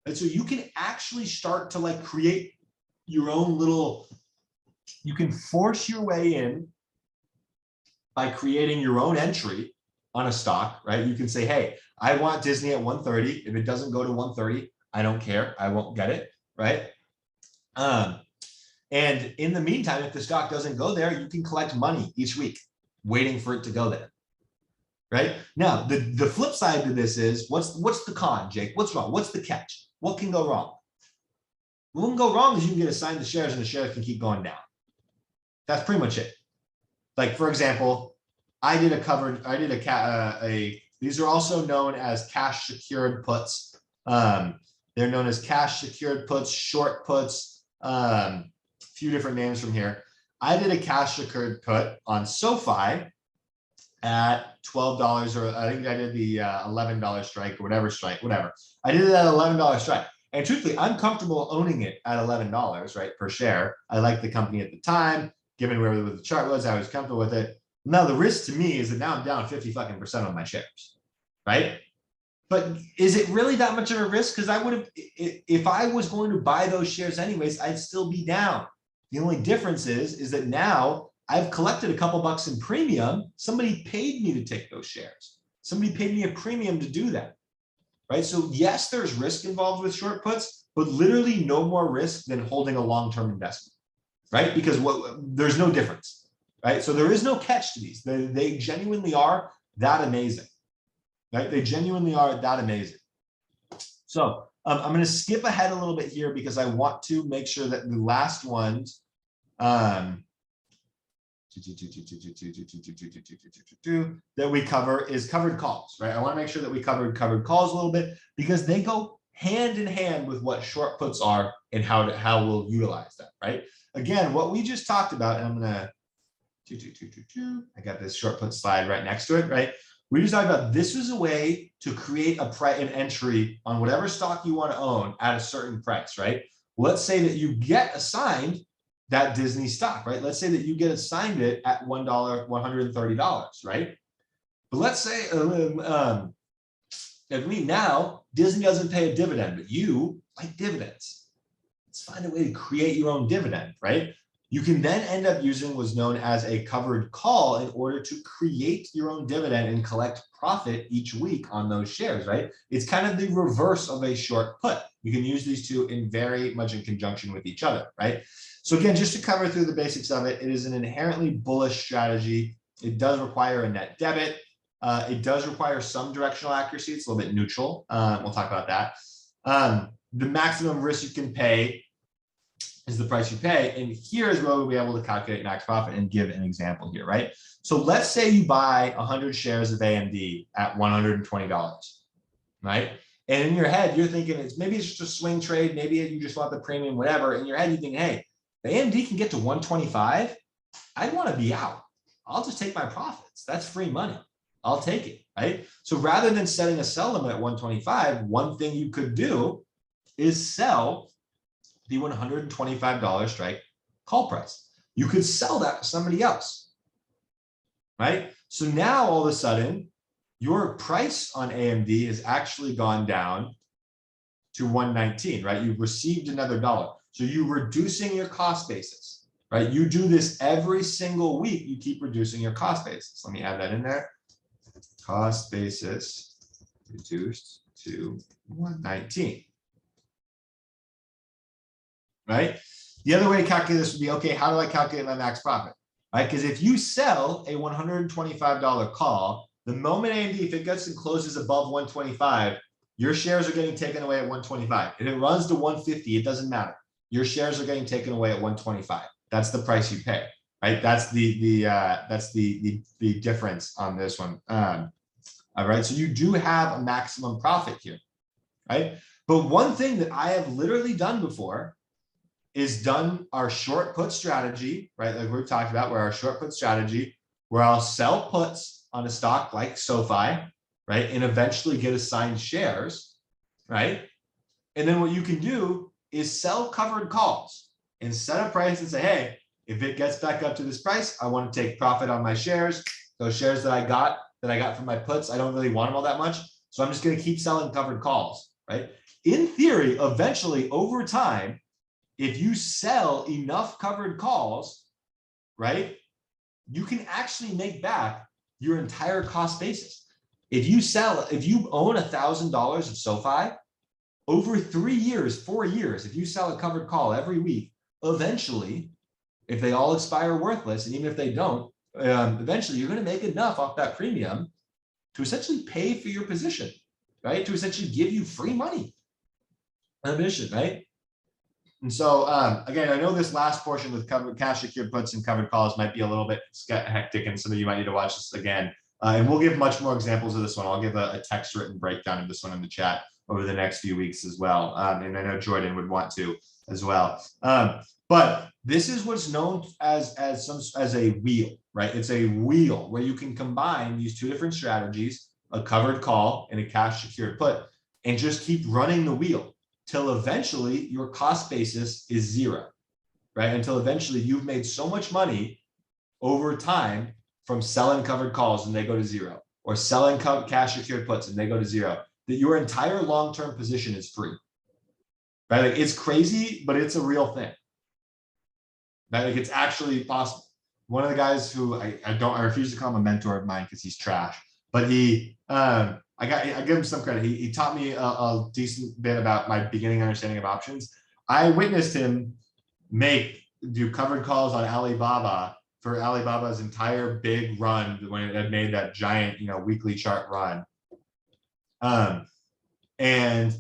And so you can actually start to like create your own little, you can force your way in by creating your own entry on a stock, right? You can say, hey, I want Disney at 130. If it doesn't go to 130, I don't care. I won't get it, right? And in the meantime, if the stock doesn't go there, you can collect money each week, waiting for it to go there, right? Now, the flip side to this is, what's the con, Jake? What's wrong? What's the catch? What can go wrong? What can go wrong is you can get assigned the shares and the shares can keep going down. That's pretty much it. Like, for example, these are also known as cash secured puts. They're known as cash secured puts, short puts, a few different names from here. I did a cash secured put on SoFi at $12, or I think I did the $11 strike or whatever. I did it at $11 strike. And truthfully, I'm comfortable owning it at $11, right, per share. I liked the company at the time. Given where the chart was, I was comfortable with it. Now the risk to me is that now I'm down 50% on my shares, right? But is it really that much of a risk? Because I would have, if I was going to buy those shares anyways, I'd still be down. The only difference is that now I've collected a couple bucks in premium. Somebody paid me to take those shares. Somebody paid me a premium to do that, right? So yes, there's risk involved with short puts, but literally no more risk than holding a long-term investment, right? Because there's no difference, right? So there is no catch to these. They genuinely are that amazing, right? They genuinely are that amazing. So I'm going to skip ahead a little bit here because I want to make sure that the last ones that we cover is covered calls, right? I want to make sure that we covered calls a little bit because they go hand in hand with what short puts are and how we'll utilize them, right? Again, what we just talked about, and I'm gonna I got this short put slide right next to it, right? We just talked about this is a way to create an entry on whatever stock you want to own at a certain price, right? Let's say that you get assigned that Disney stock, right? Let's say that you get assigned it at $130, right? But let's say now Disney doesn't pay a dividend, but you like dividends. Let's find a way to create your own dividend, right? You can then end up using what's known as a covered call in order to create your own dividend and collect profit each week on those shares, right? It's kind of the reverse of a short put. You can use these two in very much in conjunction with each other, right? So again, just to cover through the basics of it, it is an inherently bullish strategy. It does require a net debit. It does require some directional accuracy. It's a little bit neutral. We'll talk about that. The maximum risk you can pay is the price you pay. And here's where we'll be able to calculate max profit and give an example here, right? So let's say you buy 100 shares of AMD at $120, right? And in your head, you're thinking maybe it's just a swing trade. Maybe you just want the premium, whatever. In your head, you think, hey, the AMD can get to 125. I'd want to be out. I'll just take my profits. That's free money. I'll take it, right? So rather than setting a sell limit at 125, one thing you could do is sell the $125 strike call price. You could sell that to somebody else, right? So now all of a sudden, your price on AMD has actually gone down to 119, right? You've received another dollar. So you're reducing your cost basis, right? You do this every single week. You keep reducing your cost basis. Let me add that in there. Cost basis reduced to 119, right? The other way to calculate this would be, okay, how do I calculate my max profit, right? Because if you sell a $125 call, the moment AMD, if it gets and closes above 125, your shares are getting taken away at 125. If it runs to 150, it doesn't matter. Your shares are getting taken away at 125. That's the price you pay, right? That's the difference on this one. All right, so you do have a maximum profit here, right? But one thing that I have literally done before is done our short put strategy, right? Like we've talked about, where our short put strategy, where I'll sell puts on a stock like SoFi, right? And eventually get assigned shares, right? And then what you can do is sell covered calls and set a price and say, hey, if it gets back up to this price, I want to take profit on my shares. Those shares that I got from my puts, I don't really want them all that much. So I'm just going to keep selling covered calls, right? In theory, eventually over time, if you sell enough covered calls, right, you can actually make back your entire cost basis. If you own $1,000 of SoFi, over 3 years, 4 years, if you sell a covered call every week, eventually, if they all expire worthless, and even if they don't, eventually you're going to make enough off that premium to essentially pay for your position, right? To essentially give you free money on a mission, right? And so, again, I know this last portion with covered cash secured puts and covered calls might be a little bit hectic, and some of you might need to watch this again. And we'll give much more examples of this one. I'll give a text written breakdown of this one in the chat over the next few weeks as well. And I know Jordan would want to as well. But this is what's known as a wheel, right? It's a wheel where you can combine these two different strategies, a covered call and a cash secured put, and just keep running the wheel till eventually your cost basis is zero, right? Until eventually you've made so much money over time from selling covered calls and they go to zero, or selling cash secured puts and they go to zero, that your entire long-term position is free, right? Like, it's crazy, but it's a real thing, right? Like, it's actually possible. One of the guys who I refuse to call him a mentor of mine because he's trash, but he, I give him some credit. He taught me a decent bit about my beginning understanding of options. I witnessed him do covered calls on Alibaba for Alibaba's entire big run when it had made that giant, weekly chart run. And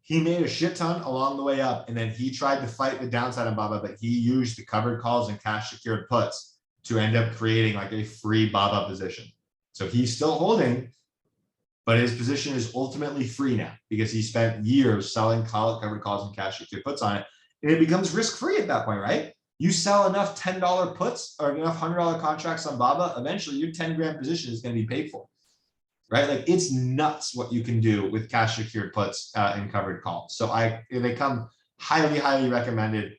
he made a shit ton along the way up, and then he tried to fight the downside on Baba, but he used the covered calls and cash secured puts to end up creating like a free Baba position. So he's still holding, but his position is ultimately free now because he spent years selling covered calls and cash secured puts on it. And it becomes risk-free at that point, right? You sell enough $10 puts or enough $100 contracts on Baba, eventually your 10 grand position is going to be paid for, right? Like, it's nuts what you can do with cash secured puts and covered calls. So they come highly, highly recommended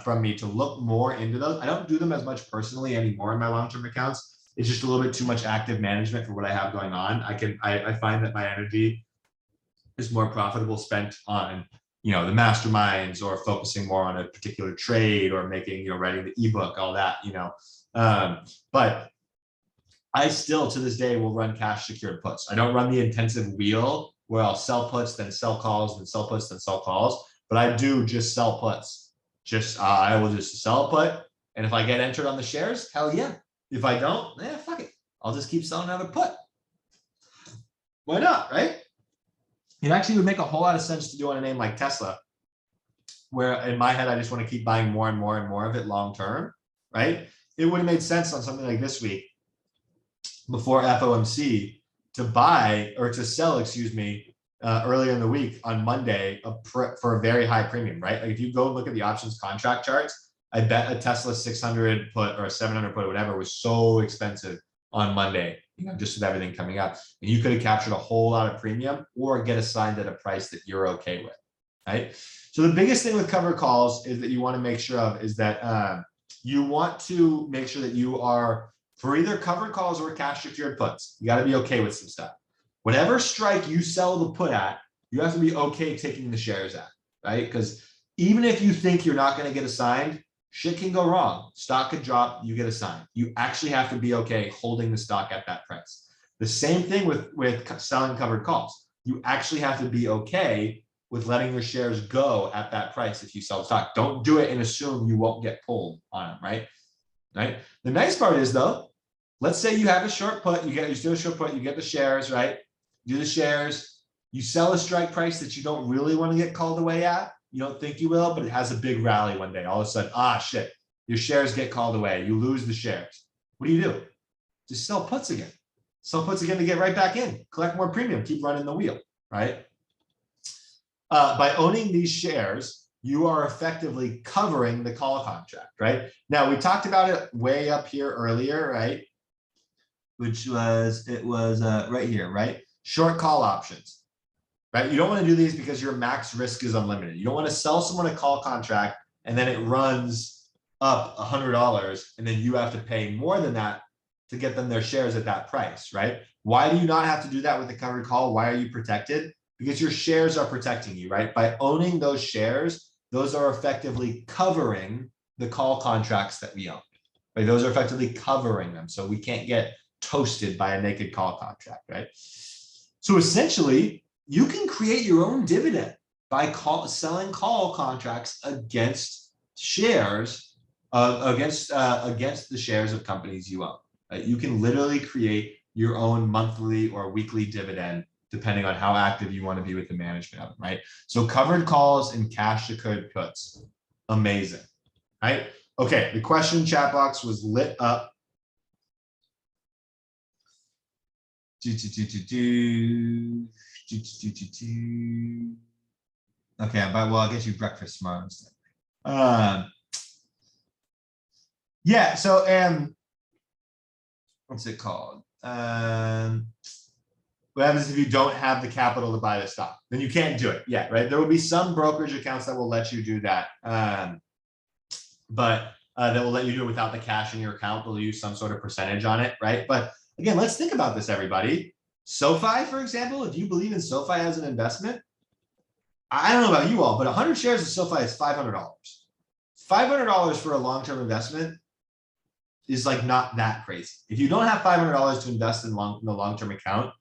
from me to look more into those. I don't do them as much personally anymore in my long-term accounts. It's just a little bit too much active management for what I have going on. I find that my energy is more profitable spent on, the masterminds, or focusing more on a particular trade, or making, writing the ebook, all that, but I still to this day will run cash secured puts. I don't run the intensive wheel where I'll sell puts, then sell calls, then sell puts, then sell calls, but I do just sell puts. I will just sell a put. And if I get entered on the shares, hell yeah. If I don't, fuck it. I'll just keep selling another put. Why not, right? It actually would make a whole lot of sense to do on a name like Tesla, where in my head, I just want to keep buying more and more and more of it long-term, right? It would have made sense on something like this week before FOMC to buy or to sell, earlier in the week on Monday for a very high premium, right? Like, if you go look at the options contract charts, I bet a Tesla 600 put or a 700 put or whatever was so expensive on Monday just with everything coming up. And you could have captured a whole lot of premium or get assigned at a price that you're okay with, right? So the biggest thing with covered calls is that you want to make sure of is that you want to make sure that you are, for either covered calls or cash secured puts, you got to be okay with some stuff. Whatever strike you sell the put at, you have to be okay taking the shares at, right? Because even if you think you're not going to get assigned, shit can go wrong. Stock could drop, you get assigned. You actually have to be okay holding the stock at that price. The same thing with selling covered calls. You actually have to be okay with letting your shares go at that price if you sell stock. Don't do it and assume you won't get pulled on them, right? Right. The nice part is though, let's say you have a short put, you do a short put, you get the shares, right? Do the shares, you sell a strike price that you don't really want to get called away at. You don't think you will, but it has a big rally one day. All of a sudden, shit, your shares get called away. You lose the shares. What do? Just sell puts again. Sell puts again to get right back in. Collect more premium. Keep running the wheel, right? By owning these shares, you are effectively covering the call contract, right? Now, we talked about it way up here earlier, right? Which was, right here, right? Short call options. Right? You don't want to do these because your max risk is unlimited. You don't want to sell someone a call contract and then it runs up $100 and then you have to pay more than that to get them their shares at that price, right? Why do you not have to do that with the covered call? Why are you protected? Because your shares are protecting you, right? By owning those shares, those are effectively covering the call contracts that we own. Right? Those are effectively covering them. So we can't get toasted by a naked call contract, right? So essentially, you can create your own dividend by selling call contracts against shares, against the shares of companies you own. Right? You can literally create your own monthly or weekly dividend depending on how active you want to be with the management of it, right? So covered calls and cash secured puts, amazing, right? Okay, the question chat box was lit up. Okay, well, I'll get you breakfast tomorrow instead. Yeah, so what's it called? What happens if you don't have the capital to buy the stock? Then you can't do it. Yeah, right. There will be some brokerage accounts that will let you do that. But that will let you do it without the cash in your account. They'll use some sort of percentage on it, right? But again, let's think about this, everybody. SoFi, for example, if you believe in SoFi as an investment, I don't know about you all, but 100 shares of SoFi is $500. $500 for a long-term investment is like not that crazy. If you don't have $500 to invest in the long-term account,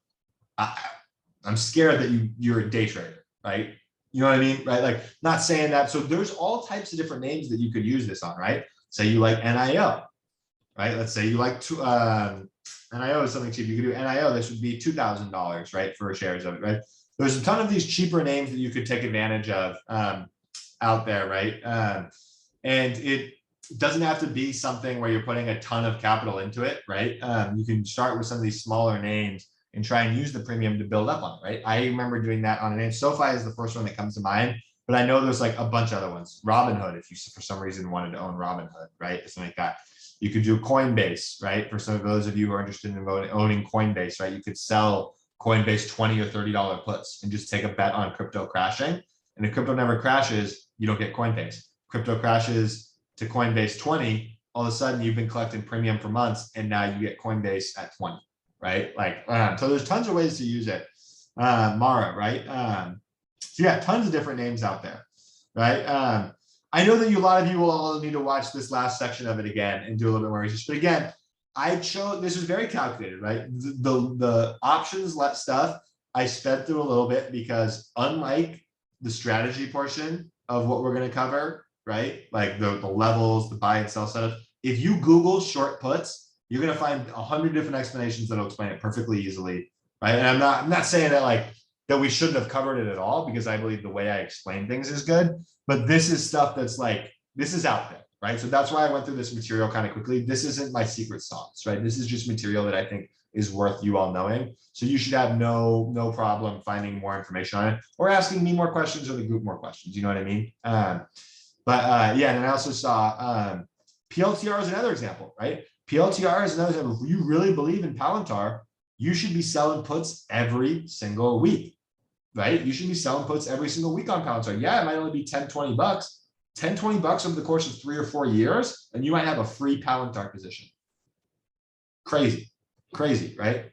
I'm scared that you're a day trader, right? You know what I mean, right? Like, not saying that. So there's all types of different names that you could use this on, right? Say you like NIO, right? Let's say you like NIO is something cheap. You could do NIO. This would be $2,000, right, for shares of it, right? There's a ton of these cheaper names that you could take advantage of out there, right? And it doesn't have to be something where you're putting a ton of capital into it, right? You can start with some of these smaller names and try and use the premium to build up on it, right? I remember doing that on a name. SoFi is the first one that comes to mind, but I know there's like a bunch of other ones. Robinhood, if you for some reason wanted to own Robinhood, right? Something like that. You could do Coinbase, right? For some of those of you who are interested in owning Coinbase, right? You could sell Coinbase $20 or $30 puts and just take a bet on crypto crashing. And if crypto never crashes, you don't get Coinbase. Crypto crashes to Coinbase 20, all of a sudden you've been collecting premium for months and now you get Coinbase at 20, right? Like, so there's tons of ways to use it. Mara, right? So yeah, tons of different names out there, right? I know that a lot of you will all need to watch this last section of it again and do a little bit more research. But again, I chose, this is very calculated, right? The options stuff I sped through a little bit because unlike the strategy portion of what we're going to cover, right? Like the levels, the buy and sell setup. If you Google short puts, you're going to find 100 different explanations that'll explain it perfectly easily, right? And I'm not saying that we shouldn't have covered it at all because I believe the way I explain things is good. But this is stuff that's like, this is out there, right? So that's why I went through this material kind of quickly. This isn't my secret sauce, right? This is just material that I think is worth you all knowing. So you should have no problem finding more information on it or asking me more questions or the group more questions. You know what I mean? Yeah, and I also saw PLTR is another example, right? PLTR is another example. If you really believe in Palantir, you should be selling puts every single week, right? You should be selling puts every single week on Palantir. Yeah, it might only be 10, 20 bucks, 10, 20 bucks over the course of 3 or 4 years, and you might have a free Palantir position. Crazy, crazy, right?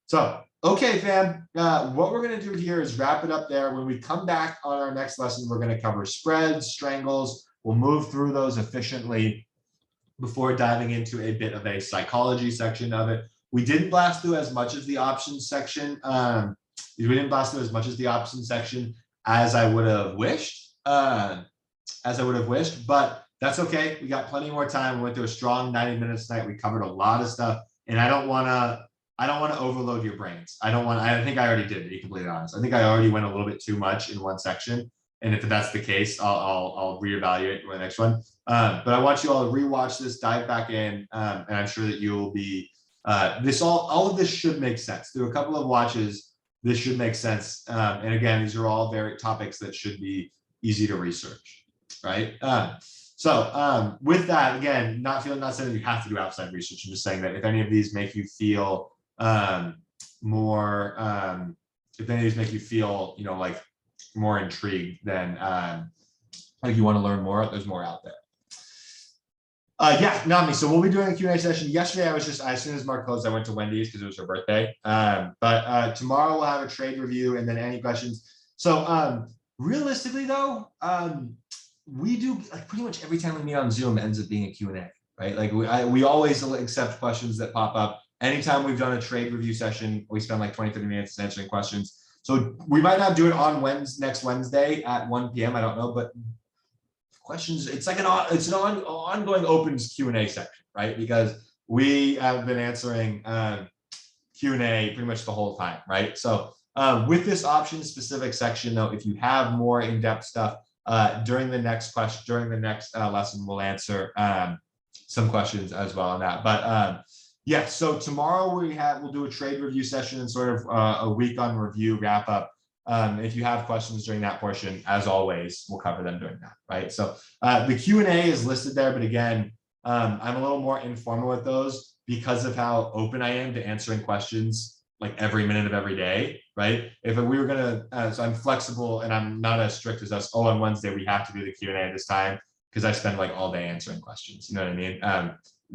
So, okay, fam, what we're going to do here is wrap it up there. When we come back on our next lesson, we're going to cover spreads, strangles. We'll move through those efficiently before diving into a bit of a psychology section of it. We didn't blast through as much of the options section. We didn't blast through as much as the options section as I would have wished, but that's okay. We got plenty more time. We went through a strong 90 minutes tonight. We covered a lot of stuff, and I don't want to overload your brains. I think I already did, to be completely honest. I think I already went a little bit too much in one section. And if that's the case, I'll reevaluate for the next one. But I want you all to rewatch this, dive back in, and I'm sure that you'll be all of this should make sense. Through a couple of watches, this should make sense. And again, these are all very topics that should be easy to research, right? So with that, again, not saying that you have to do outside research. I'm just saying that if any of these make you feel like more intrigued, then like you want to learn more, there's more out there. Yeah, Nami. So we'll be doing a Q&A session. Yesterday, as soon as Mark closed, I went to Wendy's because it was her birthday. But tomorrow we'll have a trade review and then any questions. So realistically though, we do like pretty much every time we meet on Zoom ends up being a Q&A, right? Like we always accept questions that pop up. Anytime we've done a trade review session, we spend like 20, 30 minutes answering questions. So we might not do it on next Wednesday at 1 p.m. I don't know, but questions, it's like an ongoing opens Q&A section, right? Because we have been answering Q&A pretty much the whole time, right? So with this option specific section though, if you have more in-depth stuff during the next lesson, we'll answer some questions as well on that. But yeah, so tomorrow we'll do a trade review session and sort of a week on review wrap up. If you have questions during that portion, as always, we'll cover them during that, right? So the Q&A is listed there, but again, I'm a little more informal with those because of how open I am to answering questions like every minute of every day, right? If we were gonna, so I'm flexible and I'm not as strict as us. Oh, on Wednesday we have to do the Q&A at this time because I spend like all day answering questions. You know what I mean?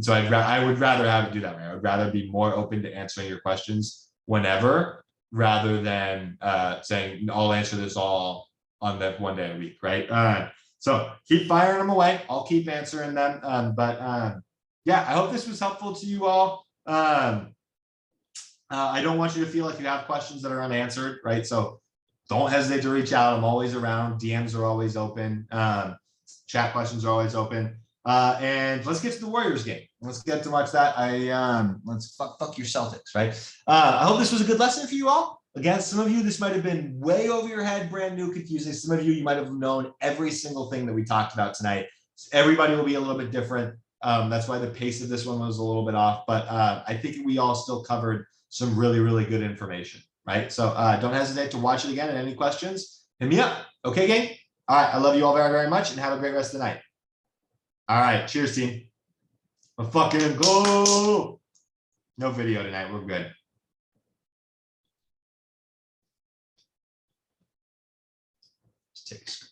So I would rather have it do that way. I would rather be more open to answering your questions whenever, rather than saying I'll answer this all on that one day a week, right? So keep firing them away. I'll keep answering them. Yeah, I hope this was helpful to you all. I don't want you to feel like you have questions that are unanswered, right? So don't hesitate to reach out. I'm always around. DMs are always open. Chat questions are always open. And let's get to the Warriors game. Let's get to watch that. Let's fuck your Celtics, right? I hope this was a good lesson for you all. Again, some of you, this might have been way over your head, brand new, confusing. Some of you might have known every single thing that we talked about tonight. Everybody will be a little bit different. That's why the pace of this one was a little bit off, but I think we all still covered some really, really good information, right? So don't hesitate to watch it again, and any questions, hit me up. Okay, gang? All right, I love you all very, very much, and have a great rest of the night. All right, cheers, team. Let's fucking go. No video tonight. We're good. Just take a screen.